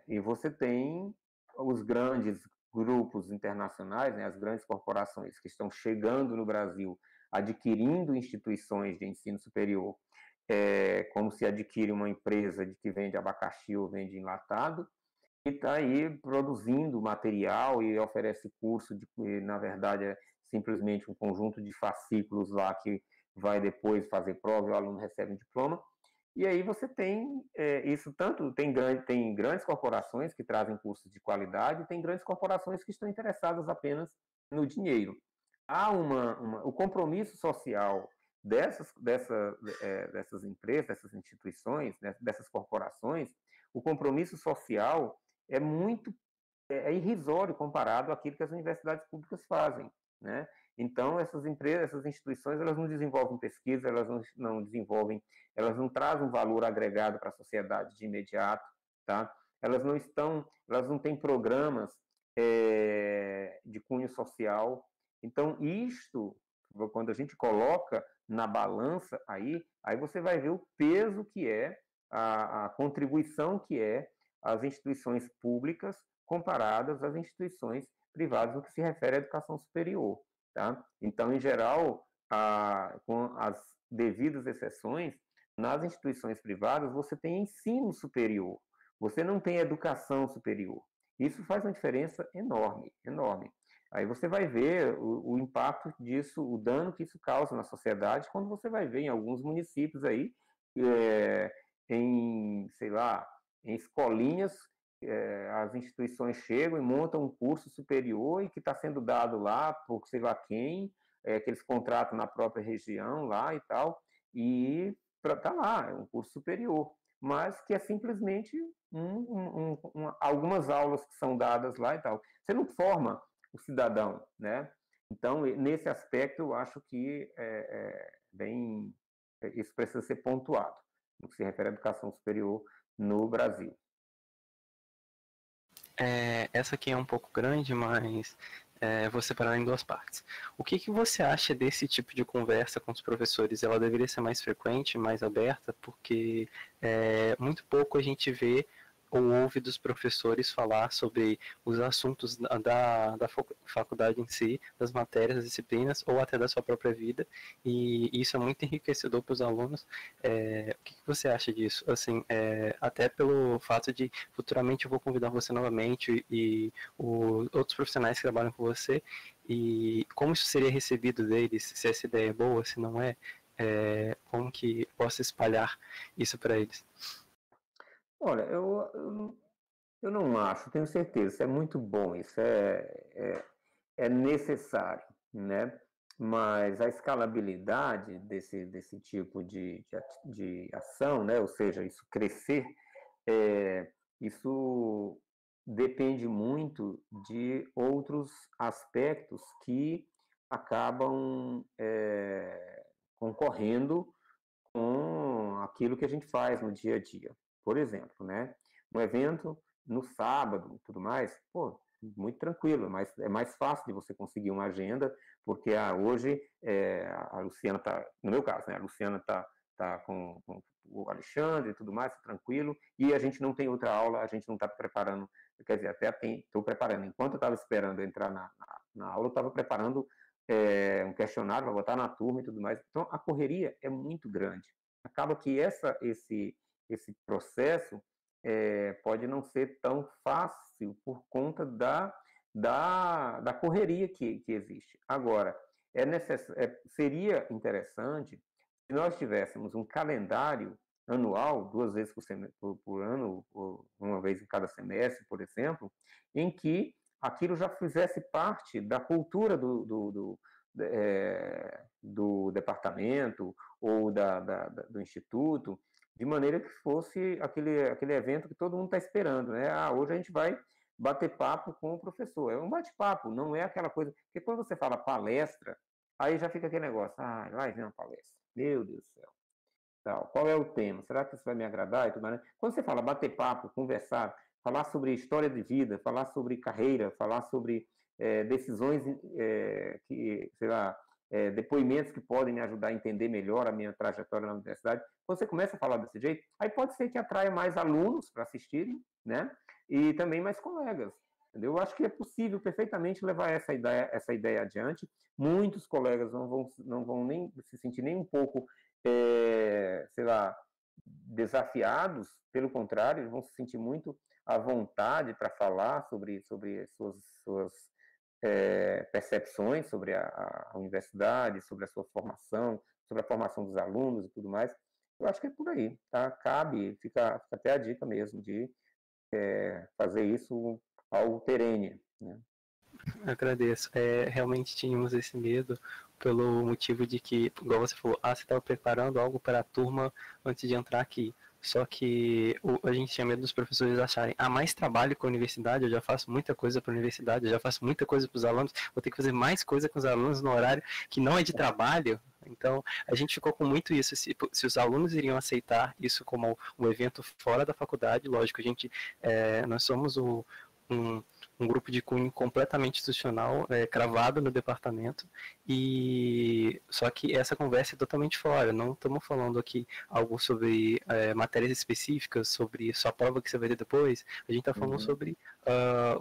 E você tem os grandes grupos internacionais, né, as grandes corporações que estão chegando no Brasil, adquirindo instituições de ensino superior, como se adquire uma empresa que vende abacaxi ou vende enlatado, e está aí produzindo material e oferece curso, na verdade é simplesmente um conjunto de fascículos lá que vai depois fazer prova e o aluno recebe um diploma. E aí você tem isso tanto, tem grandes corporações que trazem cursos de qualidade, tem grandes corporações que estão interessadas apenas no dinheiro. Há o compromisso social dessas empresas, dessas instituições, né, dessas corporações, o compromisso social é irrisório comparado àquilo que as universidades públicas fazem, né? Então, essas empresas, essas instituições, elas não desenvolvem pesquisa, elas não trazem um valor agregado para a sociedade de imediato, tá? Elas não têm programas de cunho social. Então, quando a gente coloca na balança aí você vai ver o peso que é, a contribuição que é as instituições públicas comparadas às instituições privadas no que se refere à educação superior. Tá? Então, em geral, com as devidas exceções, nas instituições privadas você tem ensino superior, você não tem educação superior. Isso faz uma diferença enorme, enorme. Aí você vai ver o impacto disso, o dano que isso causa na sociedade, quando você vai ver em alguns municípios aí, em escolinhas, as instituições chegam e montam um curso superior e que está sendo dado lá por sei lá quem, que eles contratam na própria região lá e tal, e está lá, é um curso superior, mas que é simplesmente algumas aulas que são dadas lá e tal. Você não forma o cidadão, né? Então, nesse aspecto, eu acho que isso precisa ser pontuado, no que se refere à educação superior no Brasil. Essa aqui é um pouco grande, mas vou separar em duas partes. O que você acha desse tipo de conversa com os professores? Ela deveria ser mais frequente, mais aberta, porque muito pouco a gente vê ou ouve dos professores falar sobre os assuntos da faculdade em si, das matérias, das disciplinas, ou até da sua própria vida, e isso é muito enriquecedor para os alunos. O que você acha disso? Assim, até pelo fato de futuramente eu vou convidar você novamente e outros profissionais que trabalham com você, e como isso seria recebido deles, se essa ideia é boa, se não é, como que posso espalhar isso para eles? Olha, eu não acho, tenho certeza, isso é muito bom, isso é necessário, né? Mas a escalabilidade desse tipo de ação, né? Ou seja, isso crescer, isso depende muito de outros aspectos que acabam concorrendo com aquilo que a gente faz no dia a dia. Por exemplo, né? Um evento no sábado e tudo mais, pô, muito tranquilo, mas é mais fácil de você conseguir uma agenda, porque hoje a Luciana está, no meu caso, né? A Luciana está com o Alexandre e tudo mais, tranquilo, e a gente não tem outra aula, a gente não está preparando, quer dizer, até estou preparando. Enquanto eu estava esperando entrar na aula, eu estava preparando um questionário para botar na turma e tudo mais. Então, a correria é muito grande. Acaba que esse processo pode não ser tão fácil por conta da correria que existe. Agora, seria interessante se nós tivéssemos um calendário anual, 2 vezes por ano, ou uma vez em cada semestre, por exemplo, em que aquilo já fizesse parte da cultura do departamento ou do instituto, de maneira que fosse aquele evento que todo mundo está esperando, né? Hoje a gente vai bater papo com o professor. É um bate-papo, não é aquela coisa... Porque quando você fala palestra, aí já fica aquele negócio, vai vir uma palestra, meu Deus do céu. Tal. Qual é o tema? Será que isso vai me agradar? E tudo mais, né? Quando você fala bater papo, conversar, falar sobre história de vida, falar sobre carreira, falar sobre decisões que, sei lá, depoimentos que podem me ajudar a entender melhor a minha trajetória na universidade. Quando você começa a falar desse jeito, aí pode ser que atraia mais alunos para assistirem, né? E também mais colegas. Entendeu? Eu acho que é possível perfeitamente levar essa ideia adiante. Muitos colegas não vão nem se sentir nem um pouco, sei lá, desafiados, pelo contrário, eles vão se sentir muito à vontade para falar sobre suas percepções sobre a universidade, sobre a sua formação, sobre a formação dos alunos e tudo mais. Eu acho que é por aí, tá? Fica até a dica mesmo de fazer isso algo perene, né? Agradeço. Realmente tínhamos esse medo pelo motivo de que, igual você falou, você estava preparando algo para a turma antes de entrar aqui. Só que a gente tinha medo dos professores acharem, mais trabalho com a universidade, eu já faço muita coisa para a universidade, eu já faço muita coisa para os alunos, vou ter que fazer mais coisa com os alunos no horário que não é de trabalho. Então, a gente ficou com muito isso, se os alunos iriam aceitar isso como um evento fora da faculdade, lógico, nós somos um grupo de cunho completamente institucional, cravado no departamento, e só que essa conversa é totalmente fora, não estamos falando aqui algo sobre matérias específicas, sobre só a prova que você vai ter depois, a gente está falando sobre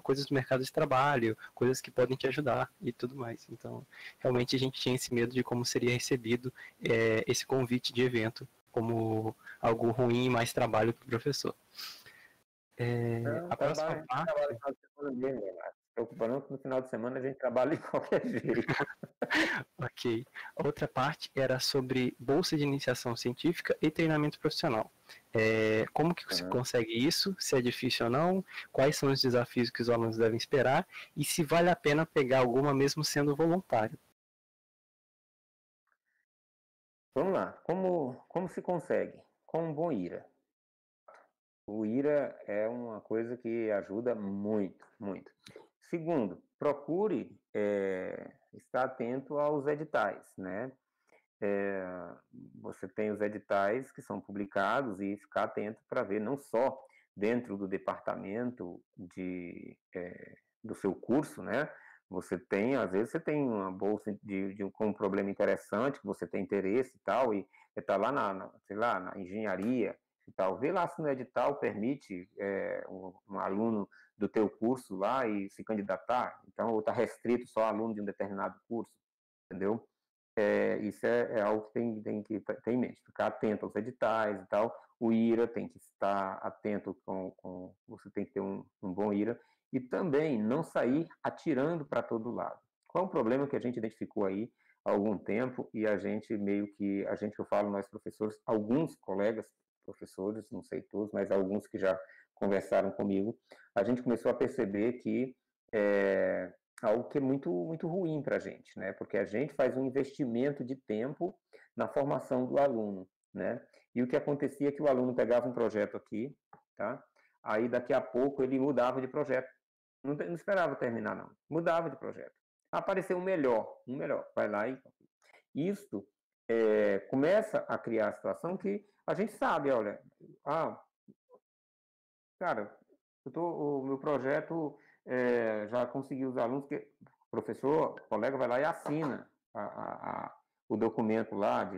coisas do mercado de trabalho, coisas que podem te ajudar e tudo mais. Então, realmente a gente tinha esse medo de como seria recebido esse convite de evento, como algo ruim e mais trabalho para o professor. A próxima parte... Preocupando que no final de semana a gente trabalha de qualquer jeito. Ok. Outra parte era sobre bolsa de iniciação científica e treinamento profissional. Como que você consegue isso? Se é difícil ou não? Quais são os desafios que os alunos devem esperar? E se vale a pena pegar alguma mesmo sendo voluntário? Vamos lá. Como se consegue? Com um bom IRA. O IRA é uma coisa que ajuda muito, muito. Segundo, procure estar atento aos editais, né? Você tem os editais que são publicados e ficar atento para ver não só dentro do departamento do seu curso, né? Às vezes você tem uma bolsa com um problema interessante, que você tem interesse e tal, e está lá sei lá, na engenharia, e tal. Vê lá se no edital permite um aluno do teu curso lá e se candidatar, então, ou está restrito só a aluno de um determinado curso, entendeu? Isso é algo que tem que ter em mente, ficar atento aos editais e tal. O IRA tem que estar atento você tem que ter um bom IRA, e também não sair atirando para todo lado. Qual é o problema que a gente identificou aí há algum tempo, e a gente que eu falo, nós professores, alguns colegas professores, não sei todos, mas alguns que já conversaram comigo, a gente começou a perceber que algo que é muito, muito ruim para a gente, né? Porque a gente faz um investimento de tempo na formação do aluno, né? E o que acontecia é que o aluno pegava um projeto aqui, tá? Aí daqui a pouco ele mudava de projeto. Não esperava terminar, não. Mudava de projeto. Apareceu um melhor, vai lá e... Isso começa a criar a situação que a gente sabe, olha, cara, o meu projeto já conseguiu os alunos, que o professor, o colega vai lá e assina o documento lá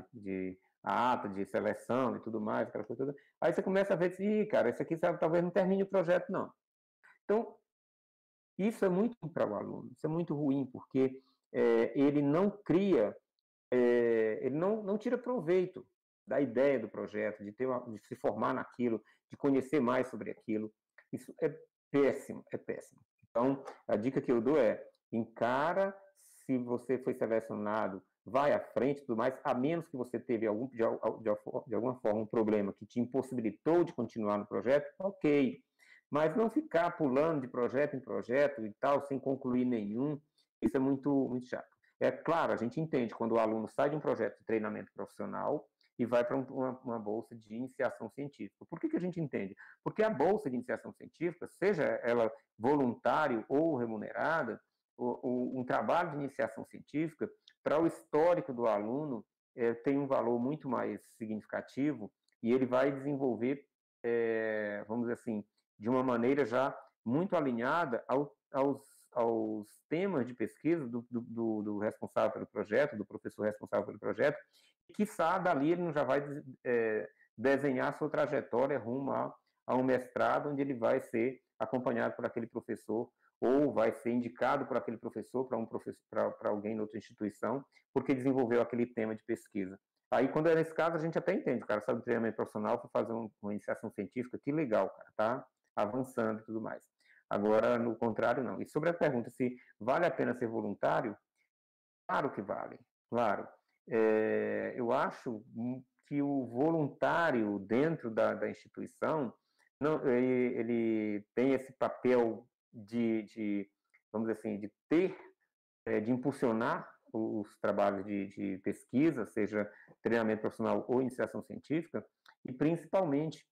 a ata de seleção e tudo mais, aquela coisa toda. Aí você começa a ver assim, cara, esse aqui talvez não termine o projeto, não. Então, isso é muito para o aluno, isso é muito ruim, porque ele não cria, ele não tira proveito da ideia do projeto, de se formar naquilo, de conhecer mais sobre aquilo. Isso é péssimo, é péssimo. Então, a dica que eu dou encara, se você foi selecionado, vai à frente e tudo mais, a menos que você teve de alguma forma um problema que te impossibilitou de continuar no projeto, ok. Mas não ficar pulando de projeto em projeto e tal, sem concluir nenhum, isso é muito, muito chato. É claro, a gente entende quando o aluno sai de um projeto de treinamento profissional e vai para uma bolsa de iniciação científica. Por que a gente entende? Porque a bolsa de iniciação científica, seja ela voluntário ou remunerada, um trabalho de iniciação científica, para o histórico do aluno, tem um valor muito mais significativo, e ele vai desenvolver, vamos dizer assim, de uma maneira já muito alinhada aos temas de pesquisa do responsável pelo projeto, do professor responsável pelo projeto, e quiçá dali ele já vai desenhar sua trajetória rumo a um mestrado, onde ele vai ser acompanhado por aquele professor, ou vai ser indicado por aquele professor para alguém em outra instituição, porque desenvolveu aquele tema de pesquisa. Aí, quando é nesse caso, a gente até entende, o cara sabe do treinamento profissional para fazer uma iniciação científica, que legal, cara, tá avançando e tudo mais. Agora, no contrário, não. E sobre a pergunta se vale a pena ser voluntário, claro que vale, claro. Eu acho que o voluntário dentro da instituição, ele tem esse papel vamos dizer assim, de impulsionar os trabalhos de pesquisa, seja treinamento profissional ou iniciação científica, e principalmente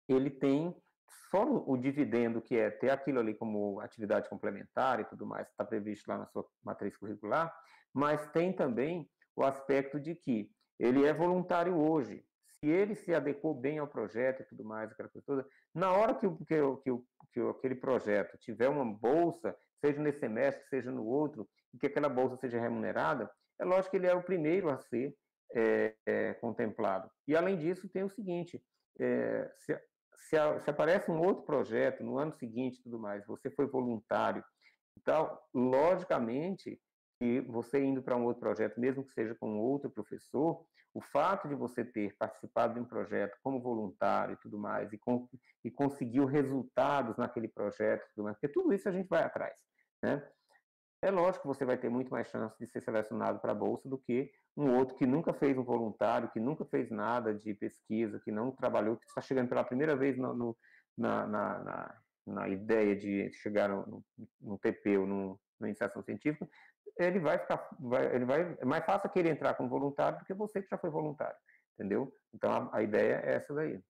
ele tem só o dividendo, que é ter aquilo ali como atividade complementar e tudo mais, está previsto lá na sua matriz curricular, mas tem também o aspecto de que ele é voluntário hoje. Se ele se adequou bem ao projeto e tudo mais, aquela coisa toda, na hora que aquele projeto tiver uma bolsa, seja nesse semestre, seja no outro, e que aquela bolsa seja remunerada, é lógico que ele é o primeiro a ser contemplado. E, além disso, tem o seguinte, se aparece um outro projeto no ano seguinte, tudo mais, você foi voluntário, então, logicamente, que você indo para um outro projeto, mesmo que seja com outro professor, o fato de você ter participado de um projeto como voluntário e tudo mais, e conseguiu resultados naquele projeto, tudo mais, porque tudo isso a gente vai atrás, né? É lógico que você vai ter muito mais chance de ser selecionado para a bolsa do que um outro que nunca fez um voluntário, que nunca fez nada de pesquisa, que não trabalhou, que está chegando pela primeira vez na ideia de chegar no TP ou na iniciação científica. Ele vai é mais fácil que ele entrar como voluntário do que você que já foi voluntário, entendeu? Então a ideia é essa daí.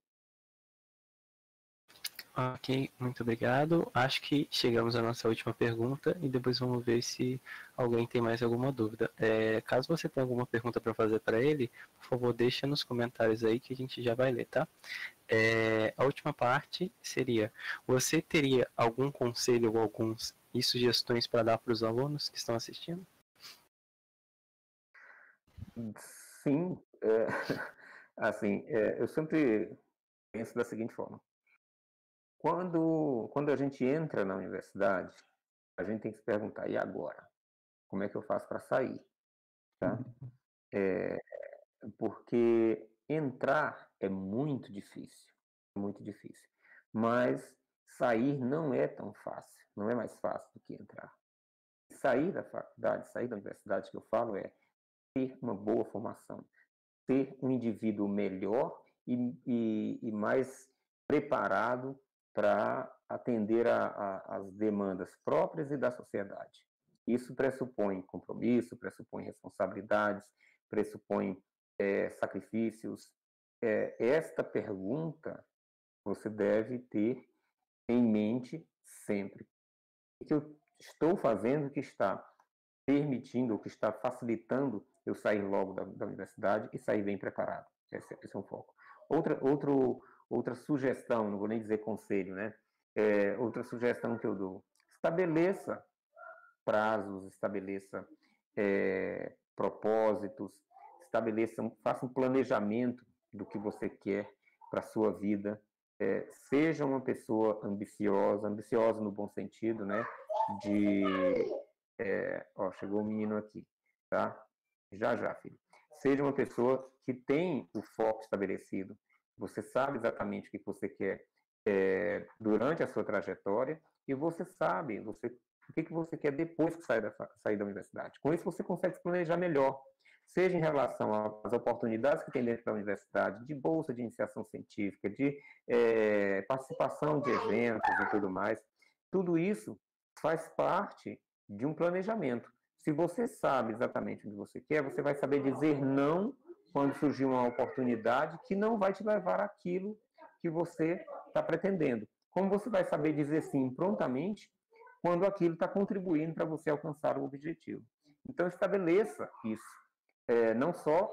Ok, muito obrigado. Acho que chegamos à nossa última pergunta e depois vamos ver se alguém tem mais alguma dúvida. Caso você tenha alguma pergunta para fazer para ele, por favor, deixa nos comentários aí que a gente já vai ler, tá? A última parte seria, você teria algum conselho ou algumas sugestões para dar para os alunos que estão assistindo? Sim, assim, eu sempre penso da seguinte forma. Quando a gente entra na universidade, a gente tem que se perguntar, e agora? Como é que eu faço para sair? Tá? Porque entrar é muito difícil, muito difícil. Mas sair não é tão fácil, não é mais fácil do que entrar. Sair da faculdade, sair da universidade, que eu falo, é ter uma boa formação, ter um indivíduo melhor e mais preparado para atender às demandas próprias e da sociedade. Isso pressupõe compromisso, pressupõe responsabilidades, pressupõe sacrifícios. Esta pergunta você deve ter em mente sempre. O que eu estou fazendo que está permitindo, ou que está facilitando eu sair logo da universidade e sair bem preparado. Esse é um foco. Outra sugestão, não vou nem dizer conselho, né? Outra sugestão que eu dou: estabeleça prazos, estabeleça propósitos, faça um planejamento do que você quer para a sua vida. Seja uma pessoa ambiciosa no bom sentido, né? Chegou um menino aqui, tá? Já, filho. Seja uma pessoa que tem o foco estabelecido. Você sabe exatamente o que você quer durante a sua trajetória e você sabe o que você quer depois que sair da universidade. Com isso, você consegue se planejar melhor, seja em relação às oportunidades que tem dentro da universidade, de bolsa de iniciação científica, de participação de eventos e tudo mais. Tudo isso faz parte de um planejamento. Se você sabe exatamente o que você quer, você vai saber dizer não quando surgir uma oportunidade que não vai te levar àquilo que você está pretendendo. Como você vai saber dizer sim prontamente quando aquilo está contribuindo para você alcançar o objetivo. Então, estabeleça isso, não só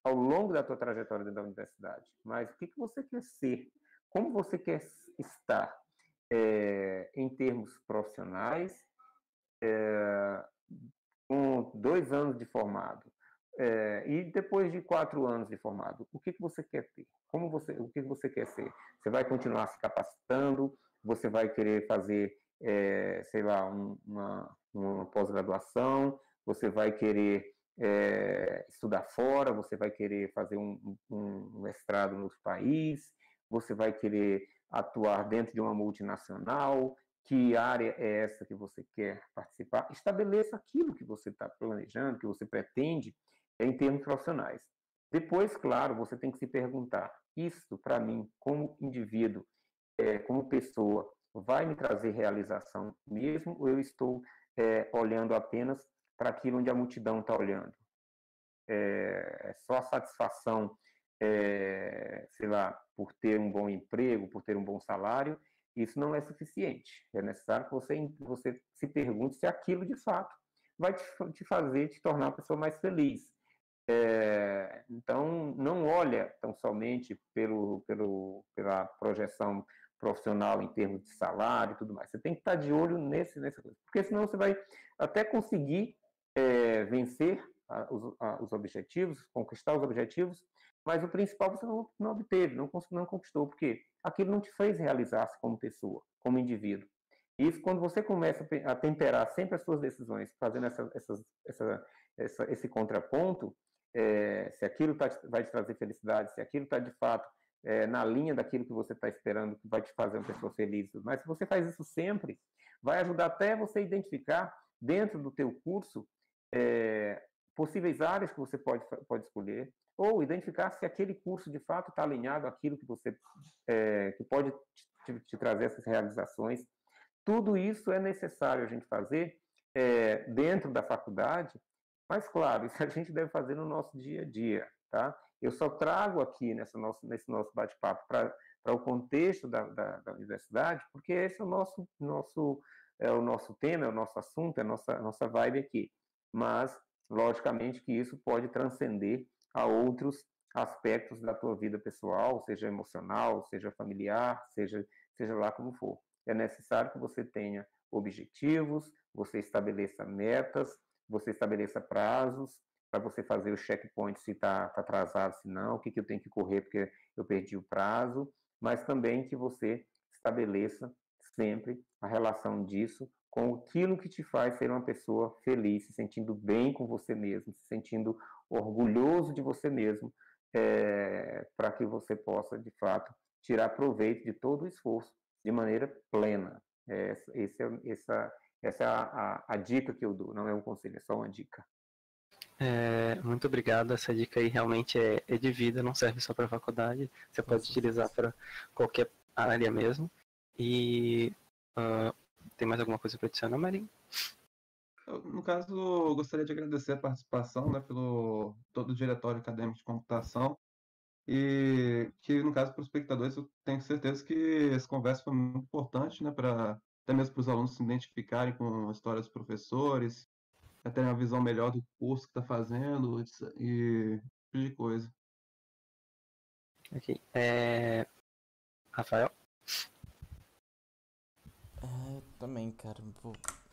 ao longo da tua trajetória dentro da universidade, mas o que você quer ser, como você quer estar em termos profissionais, com 2 anos de formado, e depois de 4 anos de formado, o que você quer ter? O que você quer ser? Você vai continuar se capacitando? Você vai querer fazer, sei lá, uma pós-graduação? Você vai querer estudar fora? Você vai querer fazer um mestrado no outro país? Você vai querer atuar dentro de uma multinacional? Que área é essa que você quer participar? Estabeleça aquilo que você está planejando, que você pretende em termos profissionais. Depois, claro, você tem que se perguntar: isto, para mim, como indivíduo, como pessoa, vai me trazer realização mesmo, ou eu estou olhando apenas para aquilo onde a multidão está olhando? Só a satisfação, sei lá, por ter um bom emprego, por ter um bom salário, isso não é suficiente. É necessário que você se pergunte se aquilo, de fato, vai te fazer te tornar uma pessoa mais feliz. Então, não olha tão somente pela projeção profissional em termos de salário e tudo mais. Você tem que estar de olho nessa coisa, porque senão você vai até conseguir vencer os objetivos, conquistar os objetivos, mas o principal você não obteve, não conquistou, porque aquilo não te fez realizar-se como pessoa, como indivíduo. Isso, quando você começa a temperar sempre as suas decisões, fazendo esse contraponto, se aquilo vai te trazer felicidade, se aquilo está de fato na linha daquilo que você está esperando, que vai te fazer uma pessoa feliz, mas se você faz isso sempre, vai ajudar até você identificar dentro do teu curso possíveis áreas que você pode escolher, ou identificar se aquele curso de fato está alinhado àquilo que você que pode te trazer essas realizações. Tudo isso é necessário a gente fazer dentro da faculdade, mas claro, isso a gente deve fazer no nosso dia a dia, tá? Eu só trago aqui nesse nosso bate-papo para o contexto da universidade, porque esse é o nosso tema, é o nosso assunto, é a nossa vibe aqui. Mas, logicamente, que isso pode transcender a outros aspectos da tua vida pessoal, seja emocional, seja familiar, seja lá como for. É necessário que você tenha objetivos, você estabeleça metas, você estabeleça prazos para você fazer o checkpoint se está atrasado, se não, o que eu tenho que correr porque eu perdi o prazo, mas também que você estabeleça sempre a relação disso com aquilo que te faz ser uma pessoa feliz, se sentindo bem com você mesmo, se sentindo orgulhoso de você mesmo, para que você possa, de fato, tirar proveito de todo o esforço de maneira plena. Essa é a dica que eu dou, não é um conselho, é só uma dica. Muito obrigado, essa dica aí realmente é de vida, não serve só para faculdade, você pode utilizar para qualquer área mesmo. E tem mais alguma coisa para adicionar, Marinho? No caso, eu gostaria de agradecer a participação, né, pelo todo o Diretório Acadêmico de Computação, e que, no caso, para os espectadores, eu tenho certeza que essa conversa foi muito importante, né, até mesmo para os alunos se identificarem com a história dos professores, até uma visão melhor do curso que está fazendo e tipo de coisa. Ok. Rafael? Também, cara.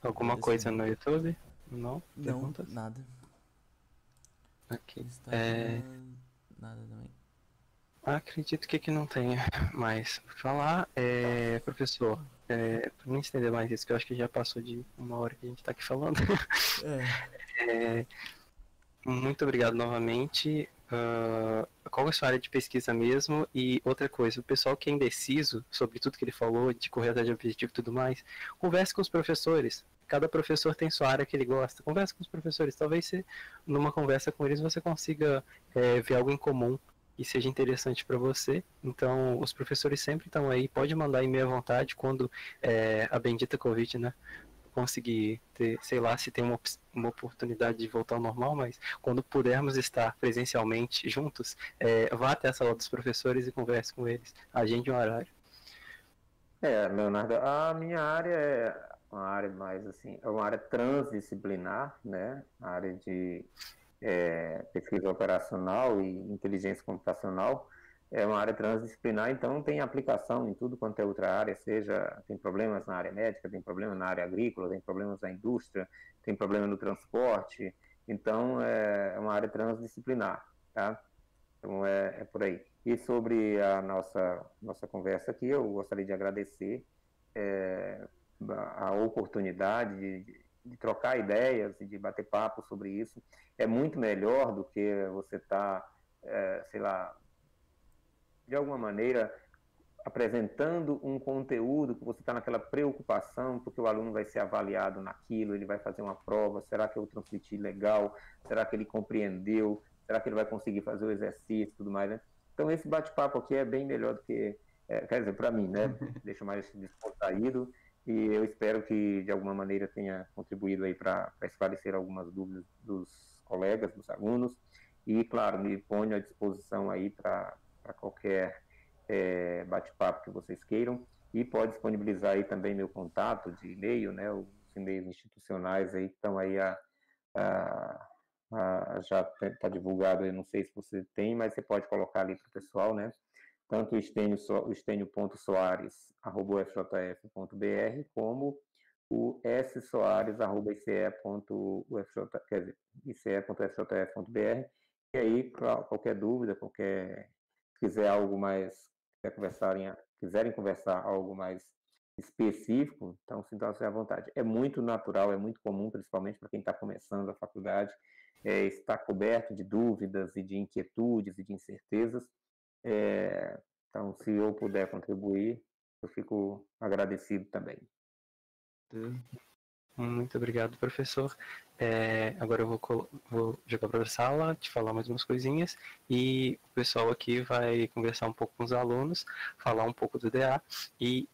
Alguma coisa no YouTube? Não? Não, Perguntas? nada. Ok. Instagram, nada também. Acredito que não tenha mais o que falar. Professor, para não estender mais isso, que eu acho que já passou de 1 hora que a gente está aqui falando. Muito obrigado novamente. Qual é a sua área de pesquisa mesmo? E outra coisa, o pessoal que é indeciso sobre tudo que ele falou, de correr atrás de objetivo e tudo mais, converse com os professores. Cada professor tem sua área que ele gosta. Converse com os professores. Talvez numa conversa com eles você consiga ver algo em comum e seja interessante para você. Então, os professores sempre estão aí. Pode mandar e-mail à vontade quando a bendita Covid, né? Conseguir ter, sei lá, se tem uma oportunidade de voltar ao normal, mas quando pudermos estar presencialmente juntos, vá até a sala dos professores e converse com eles. Agende um horário. Leonardo, a minha área é uma área mais assim, é uma área transdisciplinar, né? A área de pesquisa operacional e inteligência computacional é uma área transdisciplinar, então tem aplicação em tudo quanto é outra área, tem problemas na área médica, tem problemas na área agrícola, tem problemas na indústria, tem problema no transporte, então é uma área transdisciplinar, tá? Então é por aí. E sobre a nossa conversa aqui, eu gostaria de agradecer a oportunidade de trocar ideias e de bater papo sobre isso. É muito melhor do que você estar, sei lá, de alguma maneira apresentando um conteúdo que você está naquela preocupação, porque o aluno vai ser avaliado naquilo, ele vai fazer uma prova, será que eu transmiti legal? Será que ele compreendeu? Será que ele vai conseguir fazer o exercício e tudo mais, né? Então esse bate-papo aqui é bem melhor do que, quer dizer, para mim, né? Deixa mais descontraído e eu espero que de alguma maneira tenha contribuído aí para esclarecer algumas dúvidas dos colegas, dos alunos e, claro, me ponho à disposição aí para qualquer bate-papo que vocês queiram e pode disponibilizar aí também meu contato de e-mail, né, os e-mails institucionais aí que estão aí já está divulgado, eu não sei se você tem, mas você pode colocar ali para o pessoal, né, tanto o estênio.soares@ufjf.br como o ssoares@ice.ufjf.br e aí, para qualquer dúvida, quiser algo mais, quiserem conversar algo mais específico, então sintam-se à vontade. É muito natural, é muito comum, principalmente para quem está começando a faculdade, estar coberto de dúvidas e de inquietudes e de incertezas. Então, se eu puder contribuir, eu fico agradecido também. Muito obrigado, professor. Agora eu vou jogar para a sala, te falar mais umas coisinhas e o pessoal aqui vai conversar um pouco com os alunos, falar um pouco do DA e